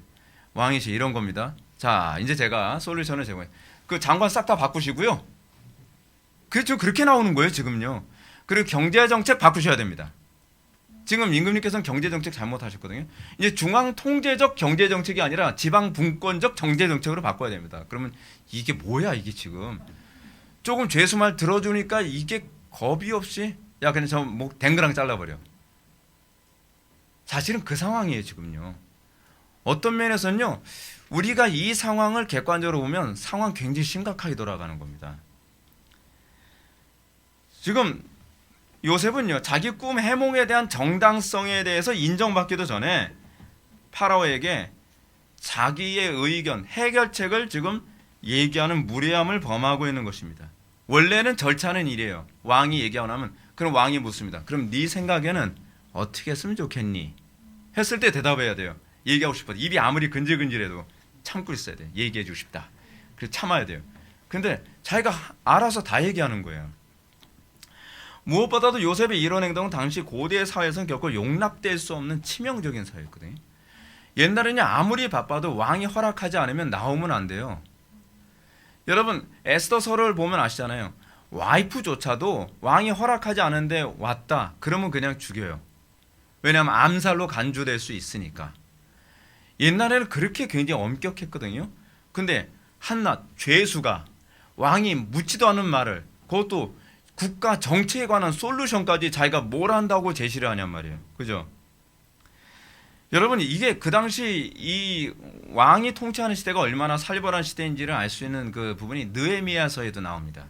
왕이시 이런 겁니다. 자, 이제 제가 솔루션을 제공해. 그 장관 싹 다 바꾸시고요. 그렇죠. 그렇게 나오는 거예요, 지금요. 그리고 경제정책 바꾸셔야 됩니다. 지금 임금님께서는 경제정책 잘못하셨거든요. 이제 중앙통제적 경제정책이 아니라 지방분권적 경제정책으로 바꿔야 됩니다. 그러면 이게 뭐야, 이게 지금. 조금 죄수말 들어주니까 이게 겁이 없이 야, 그냥 저 목 댕그랑 잘라버려. 사실은 그 상황이에요, 지금요. 어떤 면에서는요, 우리가 이 상황을 객관적으로 보면 상황 굉장히 심각하게 돌아가는 겁니다. 지금 요셉은요, 자기 꿈 해몽에 대한 정당성에 대해서 인정받기도 전에 파라오에게 자기의 의견, 해결책을 지금 얘기하는 무례함을 범하고 있는 것입니다. 원래는 절차는 이래요. 왕이 얘기하고 나면 그럼 왕이 묻습니다. 그럼 네 생각에는 어떻게 했으면 좋겠니? 했을 때 대답해야 돼요. 얘기하고 싶어도 입이 아무리 근질근질해도 참고 있어야 돼. 얘기해 주고 싶다. 그래서 참아야 돼요. 근데 자기가 알아서 다 얘기하는 거예요. 무엇보다도 요셉의 이런 행동은 당시 고대 사회에서는 결코 용납될 수 없는 치명적인 사회였거든요. 옛날에는 아무리 바빠도 왕이 허락하지 않으면 나오면 안 돼요. 여러분 에스더서를 보면 아시잖아요. 와이프조차도 왕이 허락하지 않은데 왔다. 그러면 그냥 죽여요. 왜냐하면 암살로 간주될 수 있으니까. 옛날에는 그렇게 굉장히 엄격했거든요. 근데 한낱 죄수가 왕이 묻지도 않은 말을 그것도 국가 정치에 관한 솔루션까지 자기가 뭘 한다고 제시를 하냔 말이에요. 그죠? 여러분 이게 그 당시 이 왕이 통치하는 시대가 얼마나 살벌한 시대인지를 알 수 있는 그 부분이 느헤미야서에도 나옵니다.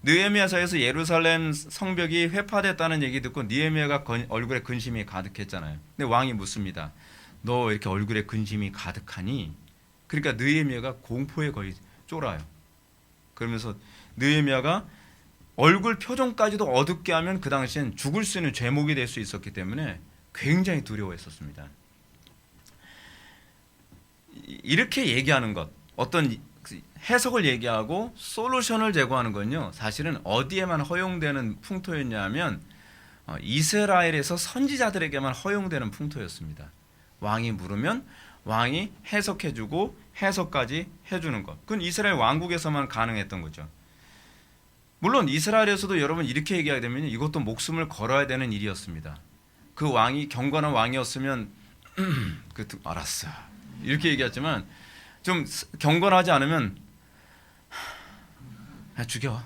느헤미야서에서 예루살렘 성벽이 회파됐다는 얘기 듣고 느헤미야가 얼굴에 근심이 가득했잖아요. 근데 왕이 묻습니다. 너 이렇게 얼굴에 근심이 가득하니? 그러니까 느헤미야가 공포에 거의 쫄아요. 그러면서 느헤미야가 얼굴 표정까지도 어둡게 하면 그 당시엔 죽을 수 있는 죄목이 될 수 있었기 때문에 굉장히 두려워했었습니다. 이렇게 얘기하는 것, 어떤 해석을 얘기하고 솔루션을 제공하는 건요, 사실은 어디에만 허용되는 풍토였냐면 이스라엘에서 선지자들에게만 허용되는 풍토였습니다. 왕이 물으면 왕이 해석해주고 해석까지 해주는 것. 그건 이스라엘 왕국에서만 가능했던 거죠. 물론 이스라엘에서도 여러분 이렇게 얘기하게 되면 이것도 목숨을 걸어야 되는 일이었습니다. 그 왕이 경건한 왕이었으면 알았어 이렇게 얘기했지만 좀 경건하지 않으면 죽여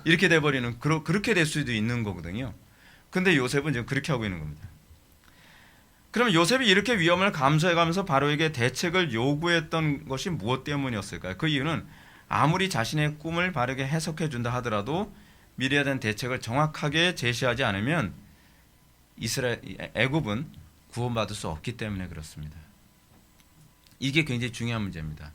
이렇게 돼버리는 그렇게 될 수도 있는 거거든요. 근데 요셉은 지금 그렇게 하고 있는 겁니다. 그러면 요셉이 이렇게 위험을 감수해가면서 바로에게 대책을 요구했던 것이 무엇 때문이었을까요? 그 이유는 아무리 자신의 꿈을 바르게 해석해 준다 하더라도 미래에 대한 대책을 정확하게 제시하지 않으면 애굽은 구원받을 수 없기 때문에 그렇습니다. 이게 굉장히 중요한 문제입니다.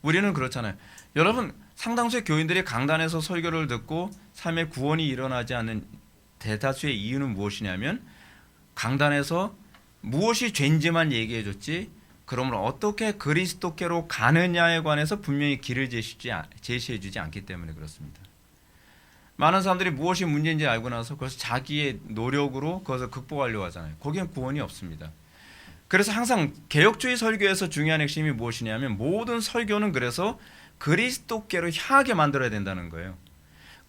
우리는 그렇잖아요. 여러분 상당수의 교인들이 강단에서 설교를 듣고 삶의 구원이 일어나지 않는 대다수의 이유는 무엇이냐면 강단에서 무엇이 죄인지만 얘기해 줬지 그러므로 어떻게 그리스도께로 가느냐에 관해서 분명히 길을 제시해 주지 않기 때문에 그렇습니다. 많은 사람들이 무엇이 문제인지 알고 나서 그것을 자기의 노력으로 그것을 극복하려고 하잖아요. 거기엔 구원이 없습니다. 그래서 항상 개혁주의 설교에서 중요한 핵심이 무엇이냐면 모든 설교는 그래서 그리스도께로 향하게 만들어야 된다는 거예요.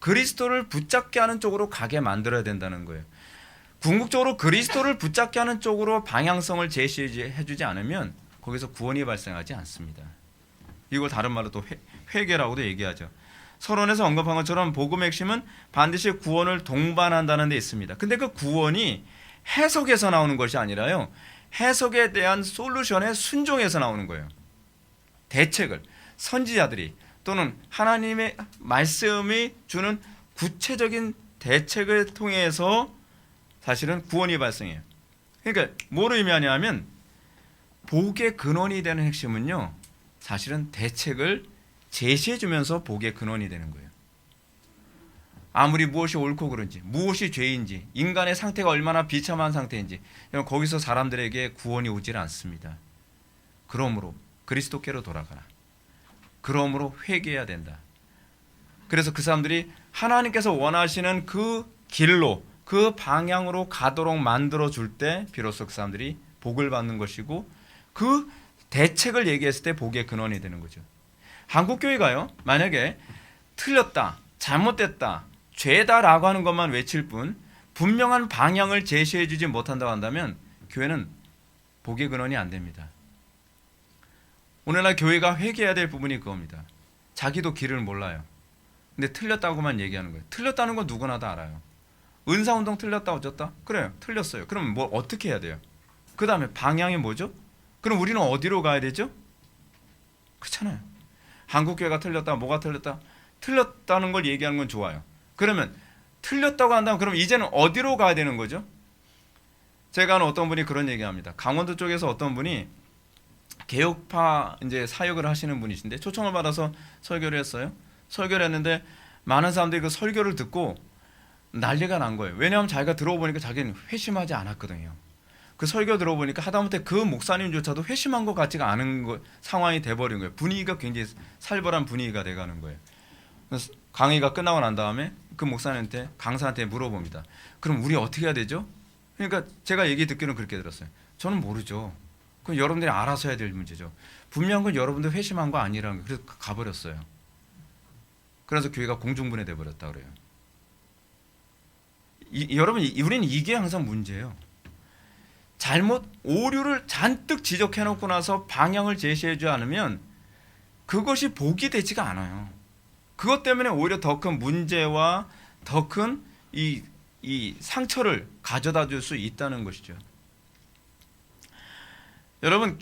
그리스도를 붙잡게 하는 쪽으로 가게 만들어야 된다는 거예요. 궁극적으로 그리스도를 붙잡게 하는 쪽으로 방향성을 제시해주지 않으면 거기서 구원이 발생하지 않습니다. 이걸 다른 말로 또 회개라고도 얘기하죠. 서론에서 언급한 것처럼 복음의 핵심은 반드시 구원을 동반한다는 데 있습니다. 근데 그 구원이 해석에서 나오는 것이 아니라요, 해석에 대한 솔루션의 순종에서 나오는 거예요. 대책을 선지자들이 또는 하나님의 말씀이 주는 구체적인 대책을 통해서 사실은 구원이 발생해요. 그러니까 뭐를 의미하냐면 복의 근원이 되는 핵심은요, 사실은 대책을 제시해 주면서 복의 근원이 되는 거예요. 아무리 무엇이 옳고 그른지, 무엇이 죄인지, 인간의 상태가 얼마나 비참한 상태인지, 거기서 사람들에게 구원이 오질 않습니다. 그러므로 그리스도께로 돌아가라. 그러므로 회개해야 된다. 그래서 그 사람들이 하나님께서 원하시는 그 길로, 그 방향으로 가도록 만들어 줄 때 비로소 그 사람들이 복을 받는 것이고, 그 대책을 얘기했을 때 복의 근원이 되는 거죠. 한국교회가요, 만약에 틀렸다, 잘못됐다, 죄다라고 하는 것만 외칠 뿐 분명한 방향을 제시해 주지 못한다고 한다면 교회는 복의 근원이 안 됩니다. 오늘날 교회가 회개해야 될 부분이 그겁니다. 자기도 길을 몰라요. 근데 틀렸다고만 얘기하는 거예요. 틀렸다는 건 누구나 다 알아요. 은사운동 틀렸다 어쩌다? 그래요, 틀렸어요. 그럼 뭐 어떻게 해야 돼요? 그 다음에 방향이 뭐죠? 그럼 우리는 어디로 가야 되죠? 그렇잖아요. 한국교회가 틀렸다, 뭐가 틀렸다? 틀렸다는 걸 얘기하는 건 좋아요. 그러면 틀렸다고 한다면 그럼 이제는 어디로 가야 되는 거죠? 제가 아는 어떤 분이 그런 얘기합니다. 강원도 쪽에서 어떤 분이 개혁파 이제 사역을 하시는 분이신데 초청을 받아서 설교를 했어요. 설교를 했는데 많은 사람들이 그 설교를 듣고 난리가 난 거예요. 왜냐하면 자기가 들어보니까 자기는 회심하지 않았거든요. 그 설교 들어보니까 하다못해 그 목사님조차도 회심한 것 같지가 않은 상황이 돼버린 거예요. 분위기가 굉장히 살벌한 분위기가 돼가는 거예요. 그래서 강의가 끝나고 난 다음에 그 목사님한테, 강사한테 물어봅니다. 그럼 우리 어떻게 해야 되죠? 그러니까 제가 얘기 듣기는 그렇게 들었어요. 저는 모르죠. 그럼 여러분들이 알아서 해야 될 문제죠. 분명한 건 여러분들 회심한 거 아니라는 거예요. 그래서 가버렸어요. 그래서 교회가 공중분해돼 버렸다 그래요. 여러분, 우리는 이게 항상 문제예요. 잘못 오류를 잔뜩 지적해놓고 나서 방향을 제시해주지 않으면 그것이 복이 되지가 않아요. 그것 때문에 오히려 더 큰 문제와 더 큰 이 상처를 가져다 줄 수 있다는 것이죠. 여러분,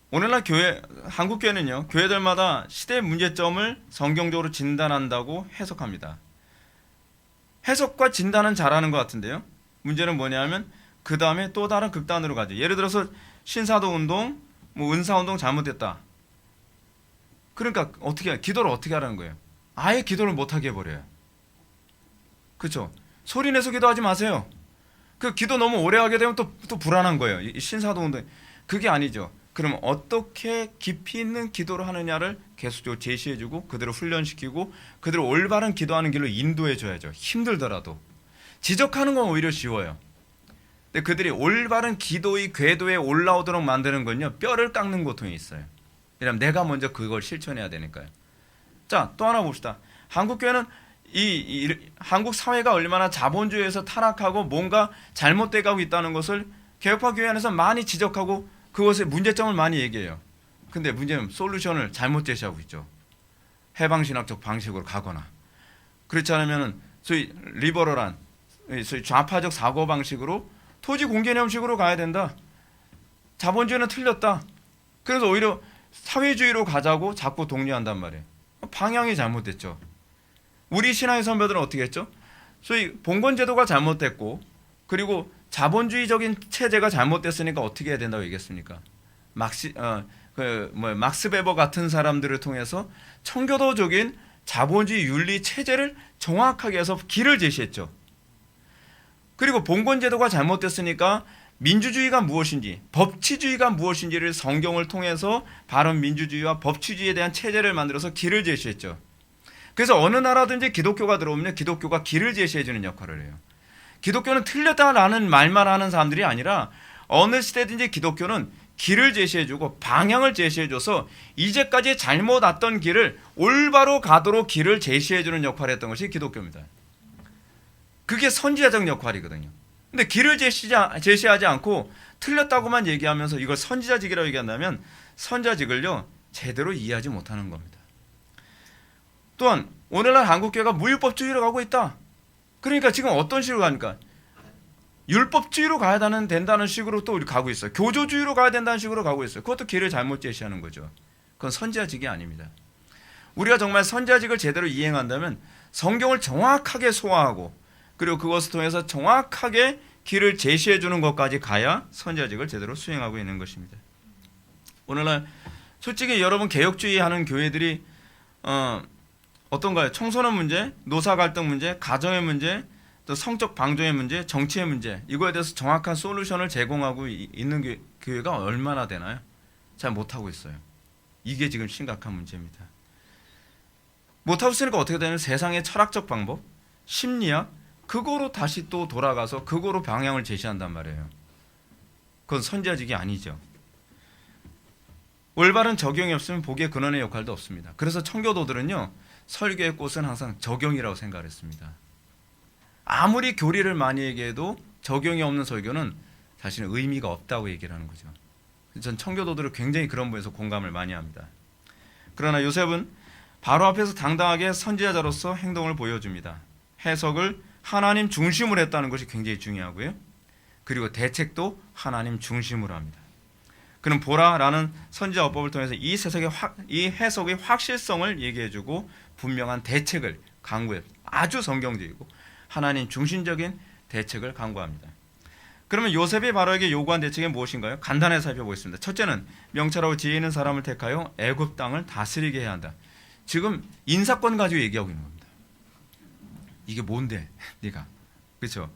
오늘날 교회, 한국 교회는요, 교회들마다 시대의 문제점을 성경적으로 진단한다고 해석합니다. 해석과 진단은 잘하는 것 같은데요, 문제는 뭐냐면 그 다음에 또 다른 극단으로 가죠. 예를 들어서 신사도 운동, 뭐 은사 운동 잘못됐다. 그러니까 어떻게 기도를 어떻게 하라는 거예요? 아예 기도를 못하게 해버려요. 그렇죠? 소리 내서 기도하지 마세요. 그 기도 너무 오래 하게 되면 또 불안한 거예요. 이 신사도 운동, 그게 아니죠. 그럼 어떻게 깊이 있는 기도를 하느냐를 계속적으로 제시해주고 그대로 훈련시키고 그대로 올바른 기도하는 길로 인도해줘야죠. 힘들더라도. 지적하는 건 오히려 쉬워요. 근데 그들이 올바른 기도의 궤도에 올라오도록 만드는 건요, 뼈를 깎는 고통이 있어요. 왜냐하면 내가 먼저 그걸 실천해야 되니까요. 자, 또 하나 봅시다. 한국교회는 한국 사회가 얼마나 자본주의에서 타락하고 뭔가 잘못돼 가고 있다는 것을 개혁파 교회 안에서 많이 지적하고 그것의 문제점을 많이 얘기해요. 근데 문제는 솔루션을 잘못 제시하고 있죠. 해방신학적 방식으로 가거나, 그렇지 않으면 소위 리버럴한, 소위 좌파적 사고방식으로 토지 공개념식으로 가야 된다. 자본주의는 틀렸다. 그래서 오히려 사회주의로 가자고 자꾸 독려한단 말이에요. 방향이 잘못됐죠. 우리 신앙의 선배들은 어떻게 했죠? 소위 봉건제도가 잘못됐고 그리고 자본주의적인 체제가 잘못됐으니까 어떻게 해야 된다고 얘기했습니까? 막스 베버 같은 사람들을 통해서 청교도적인 자본주의 윤리 체제를 정확하게 해서 길을 제시했죠. 그리고 봉건제도가 잘못됐으니까 민주주의가 무엇인지, 법치주의가 무엇인지를 성경을 통해서 바른 민주주의와 법치주의에 대한 체제를 만들어서 길을 제시했죠. 그래서 어느 나라든지 기독교가 들어오면 기독교가 길을 제시해 주는 역할을 해요. 기독교는 틀렸다라는 말만 하는 사람들이 아니라 어느 시대든지 기독교는 길을 제시해주고 방향을 제시해줘서 이제까지 잘못 왔던 길을 올바로 가도록 길을 제시해주는 역할을 했던 것이 기독교입니다. 그게 선지자적 역할이거든요. 근데 길을 제시하지 않고 틀렸다고만 얘기하면서 이걸 선지자직이라고 얘기한다면 선지자직을요 제대로 이해하지 못하는 겁니다. 또한 오늘날 한국교회가 무율법주의로 가고 있다. 그러니까 지금 어떤 식으로 가니까 율법주의로 가야 된다는 식으로 또 우리 가고 있어요. 교조주의로 가야 된다는 식으로 가고 있어요. 그것도 길을 잘못 제시하는 거죠. 그건 선지자직이 아닙니다. 우리가 정말 선지자직을 제대로 이행한다면 성경을 정확하게 소화하고 그리고 그것을 통해서 정확하게 길을 제시해 주는 것까지 가야 선지자직을 제대로 수행하고 있는 것입니다. 오늘날 솔직히 여러분 개혁주의 하는 교회들이 어떤가요? 청소년 문제, 노사 갈등 문제, 가정의 문제, 또 성적 방종의 문제, 정치의 문제, 이거에 대해서 정확한 솔루션을 제공하고 있는 교회가 얼마나 되나요? 잘 못하고 있어요. 이게 지금 심각한 문제입니다. 못하고 있으니까 어떻게 되냐면 세상의 철학적 방법, 심리학, 그거로 다시 또 돌아가서 그거로 방향을 제시한단 말이에요. 그건 선지자직이 아니죠. 올바른 적용이 없으면 복의 근원의 역할도 없습니다. 그래서 청교도들은요 설교의 꽃은 항상 적용이라고 생각했습니다. 아무리 교리를 많이 얘기해도 적용이 없는 설교는 사실은 의미가 없다고 얘기를 하는 거죠. 전 청교도들을 굉장히 그런 부분에서 공감을 많이 합니다. 그러나 요셉은 바로 앞에서 당당하게 선지자로서 행동을 보여줍니다. 해석을 하나님 중심으로 했다는 것이 굉장히 중요하고요. 그리고 대책도 하나님 중심으로 합니다. 그는 보라라는 선지자어법을 통해서 이 해석의 확실성을 얘기해주고 분명한 대책을 강구해요. 아주 성경적이고 하나님 중심적인 대책을 강구합니다. 그러면 요셉이 바로에게 요구한 대책이 무엇인가요? 간단히 살펴보겠습니다. 첫째는 명철하고 지혜 있는 사람을 택하여 애굽 땅을 다스리게 해야 한다. 지금 인사권 가지고 얘기하고 있는 겁니다. 이게 뭔데 네가, 그렇죠?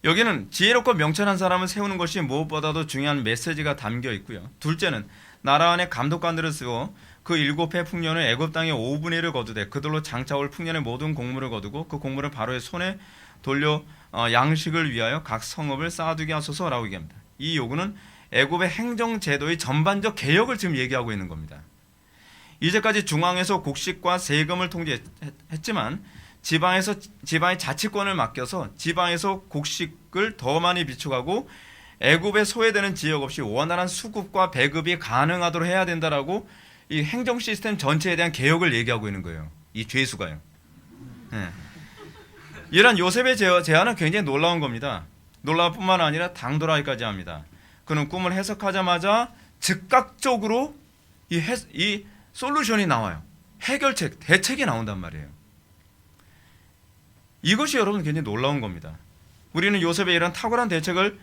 여기는 지혜롭고 명철한 사람을 세우는 것이 무엇보다도 중요한 메시지가 담겨 있고요. 둘째는 나라 안에 감독관들을 쓰고 그 7해 풍년을 애굽 땅의 5분의 1을 거두되 그들로 장차올 풍년의 모든 곡물을 거두고 그 곡물을 바로의 손에 돌려 양식을 위하여 각 성읍을 쌓아두게 하소서라고 얘기합니다. 이 요구는 애굽의 행정제도의 전반적 개혁을 지금 얘기하고 있는 겁니다. 이제까지 중앙에서 곡식과 세금을 통제했지만 지방의 자치권을 맡겨서 지방에서 곡식을 더 많이 비축하고 애굽에 소외되는 지역 없이 원활한 수급과 배급이 가능하도록 해야 된다라고 이 행정 시스템 전체에 대한 개혁을 얘기하고 있는 거예요. 이 죄수가요. 네. 이런 요셉의 제안은 굉장히 놀라운 겁니다. 놀라울 뿐만 아니라 당돌하기까지 합니다. 그는 꿈을 해석하자마자 즉각적으로 이 솔루션이 나와요. 해결책, 대책이 나온단 말이에요. 이것이 여러분 굉장히 놀라운 겁니다. 우리는 요셉의 이런 탁월한 대책을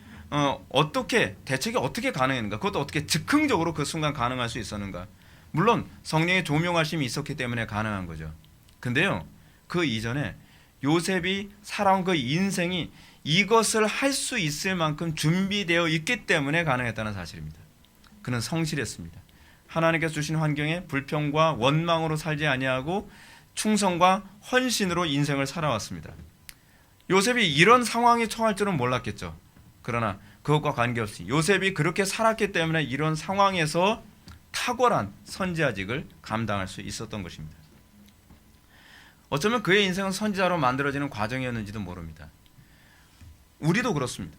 대책이 어떻게 가능했는가, 그것도 어떻게 즉흥적으로 그 순간 가능할 수 있었는가. 물론 성령의 조명하심이 있었기 때문에 가능한 거죠. 근데요, 그 이전에 요셉이 살아온 그 인생이 이것을 할 수 있을 만큼 준비되어 있기 때문에 가능했다는 사실입니다. 그는 성실했습니다. 하나님께서 주신 환경에 불평과 원망으로 살지 아니하고 충성과 헌신으로 인생을 살아왔습니다. 요셉이 이런 상황에 처할 줄은 몰랐겠죠. 그러나 그것과 관계없이 요셉이 그렇게 살았기 때문에 이런 상황에서 탁월한 선지자직을 감당할 수 있었던 것입니다. 어쩌면 그의 인생은 선지자로 만들어지는 과정이었는지도 모릅니다. 우리도 그렇습니다.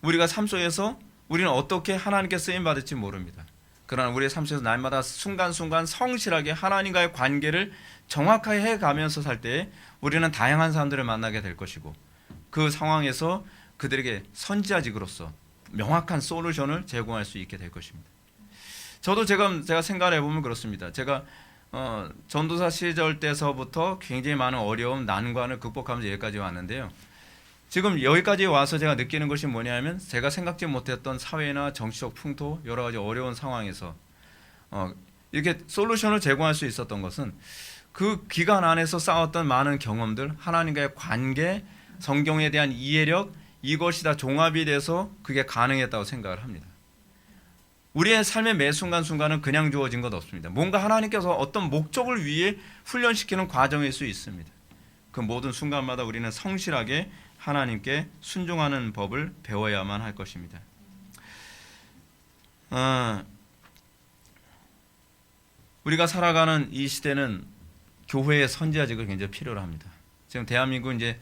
우리가 삶 속에서 우리는 어떻게 하나님께 쓰임받을지 모릅니다. 그러나 우리의 삶 속에서 날마다 순간순간 성실하게 하나님과의 관계를 정확하게 해가면서 살 때에 우리는 다양한 사람들을 만나게 될 것이고 그 상황에서 그들에게 선지자직으로서 명확한 솔루션을 제공할 수 있게 될 것입니다. 저도 제가 생각을 해보면 그렇습니다. 제가 전도사 시절 때서부터 굉장히 많은 어려움, 난관을 극복하면서 여기까지 왔는데요. 지금 여기까지 와서 제가 느끼는 것이 뭐냐면 제가 생각지 못했던 사회나 정치적 풍토, 여러 가지 어려운 상황에서 이렇게 솔루션을 제공할 수 있었던 것은 그 기간 안에서 쌓았던 많은 경험들, 하나님과의 관계, 성경에 대한 이해력, 이것이 다 종합이 돼서 그게 가능했다고 생각을 합니다. 우리의 삶의 매 순간순간은 그냥 주어진 것 없습니다. 뭔가 하나님께서 어떤 목적을 위해 훈련시키는 과정일 수 있습니다. 그 모든 순간마다 우리는 성실하게 하나님께 순종하는 법을 배워야만 할 것입니다. 우리가 살아가는 이 시대는 교회의 선지자직을 굉장히 필요로 합니다. 지금 대한민국은 이제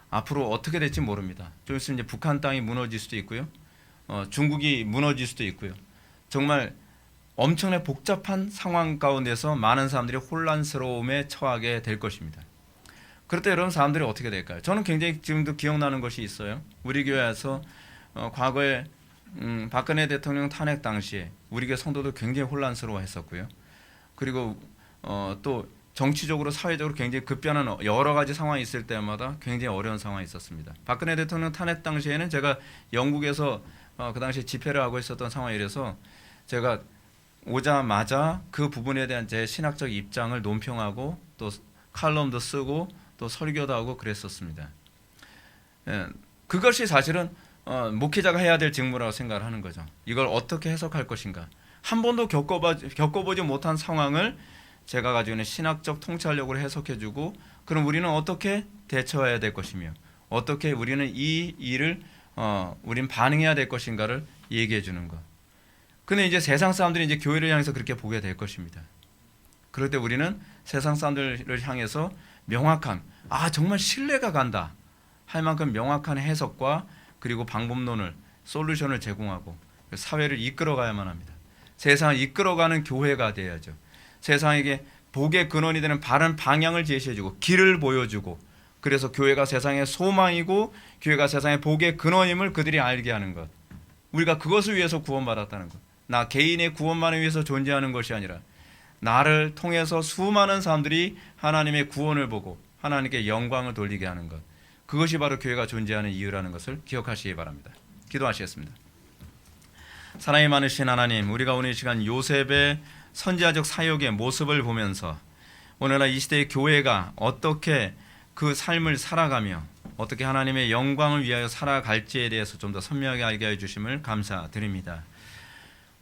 앞으로 어떻게 될지 모릅니다. 좀 있으면 이제 북한 땅이 무너질 수도 있고요. 중국이 무너질 수도 있고요. 정말 엄청나게 복잡한 상황 가운데서 많은 사람들이 혼란스러움에 처하게 될 것입니다. 그럴 때 여러분 사람들이 어떻게 될까요? 저는 굉장히 지금도 기억나는 것이 있어요. 우리 교회에서 과거에 박근혜 대통령 탄핵 당시에 우리 교회 성도도 굉장히 혼란스러워했었고요. 그리고 또 정치적으로 사회적으로 굉장히 급변하는 여러 가지 상황이 있을 때마다 굉장히 어려운 상황이 있었습니다. 박근혜 대통령 탄핵 당시에는 제가 영국에서 그 당시에 집회를 하고 있었던 상황이라서 제가 오자마자 그 부분에 대한 제 신학적 입장을 논평하고 또 칼럼도 쓰고 또 설교도 하고 그랬었습니다. 그것이 사실은 목회자가 해야 될 직무라고 생각을 하는 거죠. 이걸 어떻게 해석할 것인가. 한 번도 겪어보지 못한 상황을 제가 가지고 있는 신학적 통찰력으로 해석해주고 그럼 우리는 어떻게 대처해야 될 것이며 어떻게 우리는 이 일을 우린 반응해야 될 것인가를 얘기해 주는 것. 근데 이제 세상 사람들이 이제 교회를 향해서 그렇게 보게 될 것입니다. 그럴 때 우리는 세상 사람들을 향해서 명확한 정말 신뢰가 간다 할 만큼 명확한 해석과 그리고 방법론을 솔루션을 제공하고 사회를 이끌어가야만 합니다. 세상을 이끌어가는 교회가 되어야죠. 세상에게 복의 근원이 되는 바른 방향을 제시해주고 길을 보여주고 그래서 교회가 세상의 소망이고 교회가 세상의 복의 근원임을 그들이 알게 하는 것. 우리가 그것을 위해서 구원받았다는 것. 나 개인의 구원만을 위해서 존재하는 것이 아니라 나를 통해서 수많은 사람들이 하나님의 구원을 보고 하나님께 영광을 돌리게 하는 것. 그것이 바로 교회가 존재하는 이유라는 것을 기억하시기 바랍니다. 기도하시겠습니다. 사랑이 많으신 하나님, 우리가 오늘 이 시간 요셉의 선지자적 사역의 모습을 보면서 오늘날 이 시대의 교회가 어떻게 그 삶을 살아가며 어떻게 하나님의 영광을 위하여 살아갈지에 대해서 좀 더 선명하게 알게 해주심을 감사드립니다.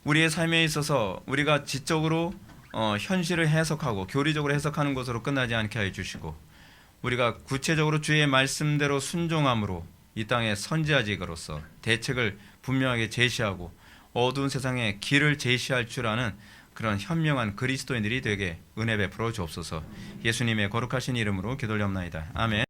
우리의 삶에 있어서 우리가 지적으로 현실을 해석하고 교리적으로 해석하는 것으로 끝나지 않게 해주시고 우리가 구체적으로 주의 말씀대로 순종함으로 이 땅의 선지자직으로서 대책을 분명하게 제시하고 어두운 세상에 길을 제시할 줄 아는 그런 현명한 그리스도인들이 되게 은혜 베풀어 주옵소서. 예수님의 거룩하신 이름으로 기도드리옵나이다. 아멘.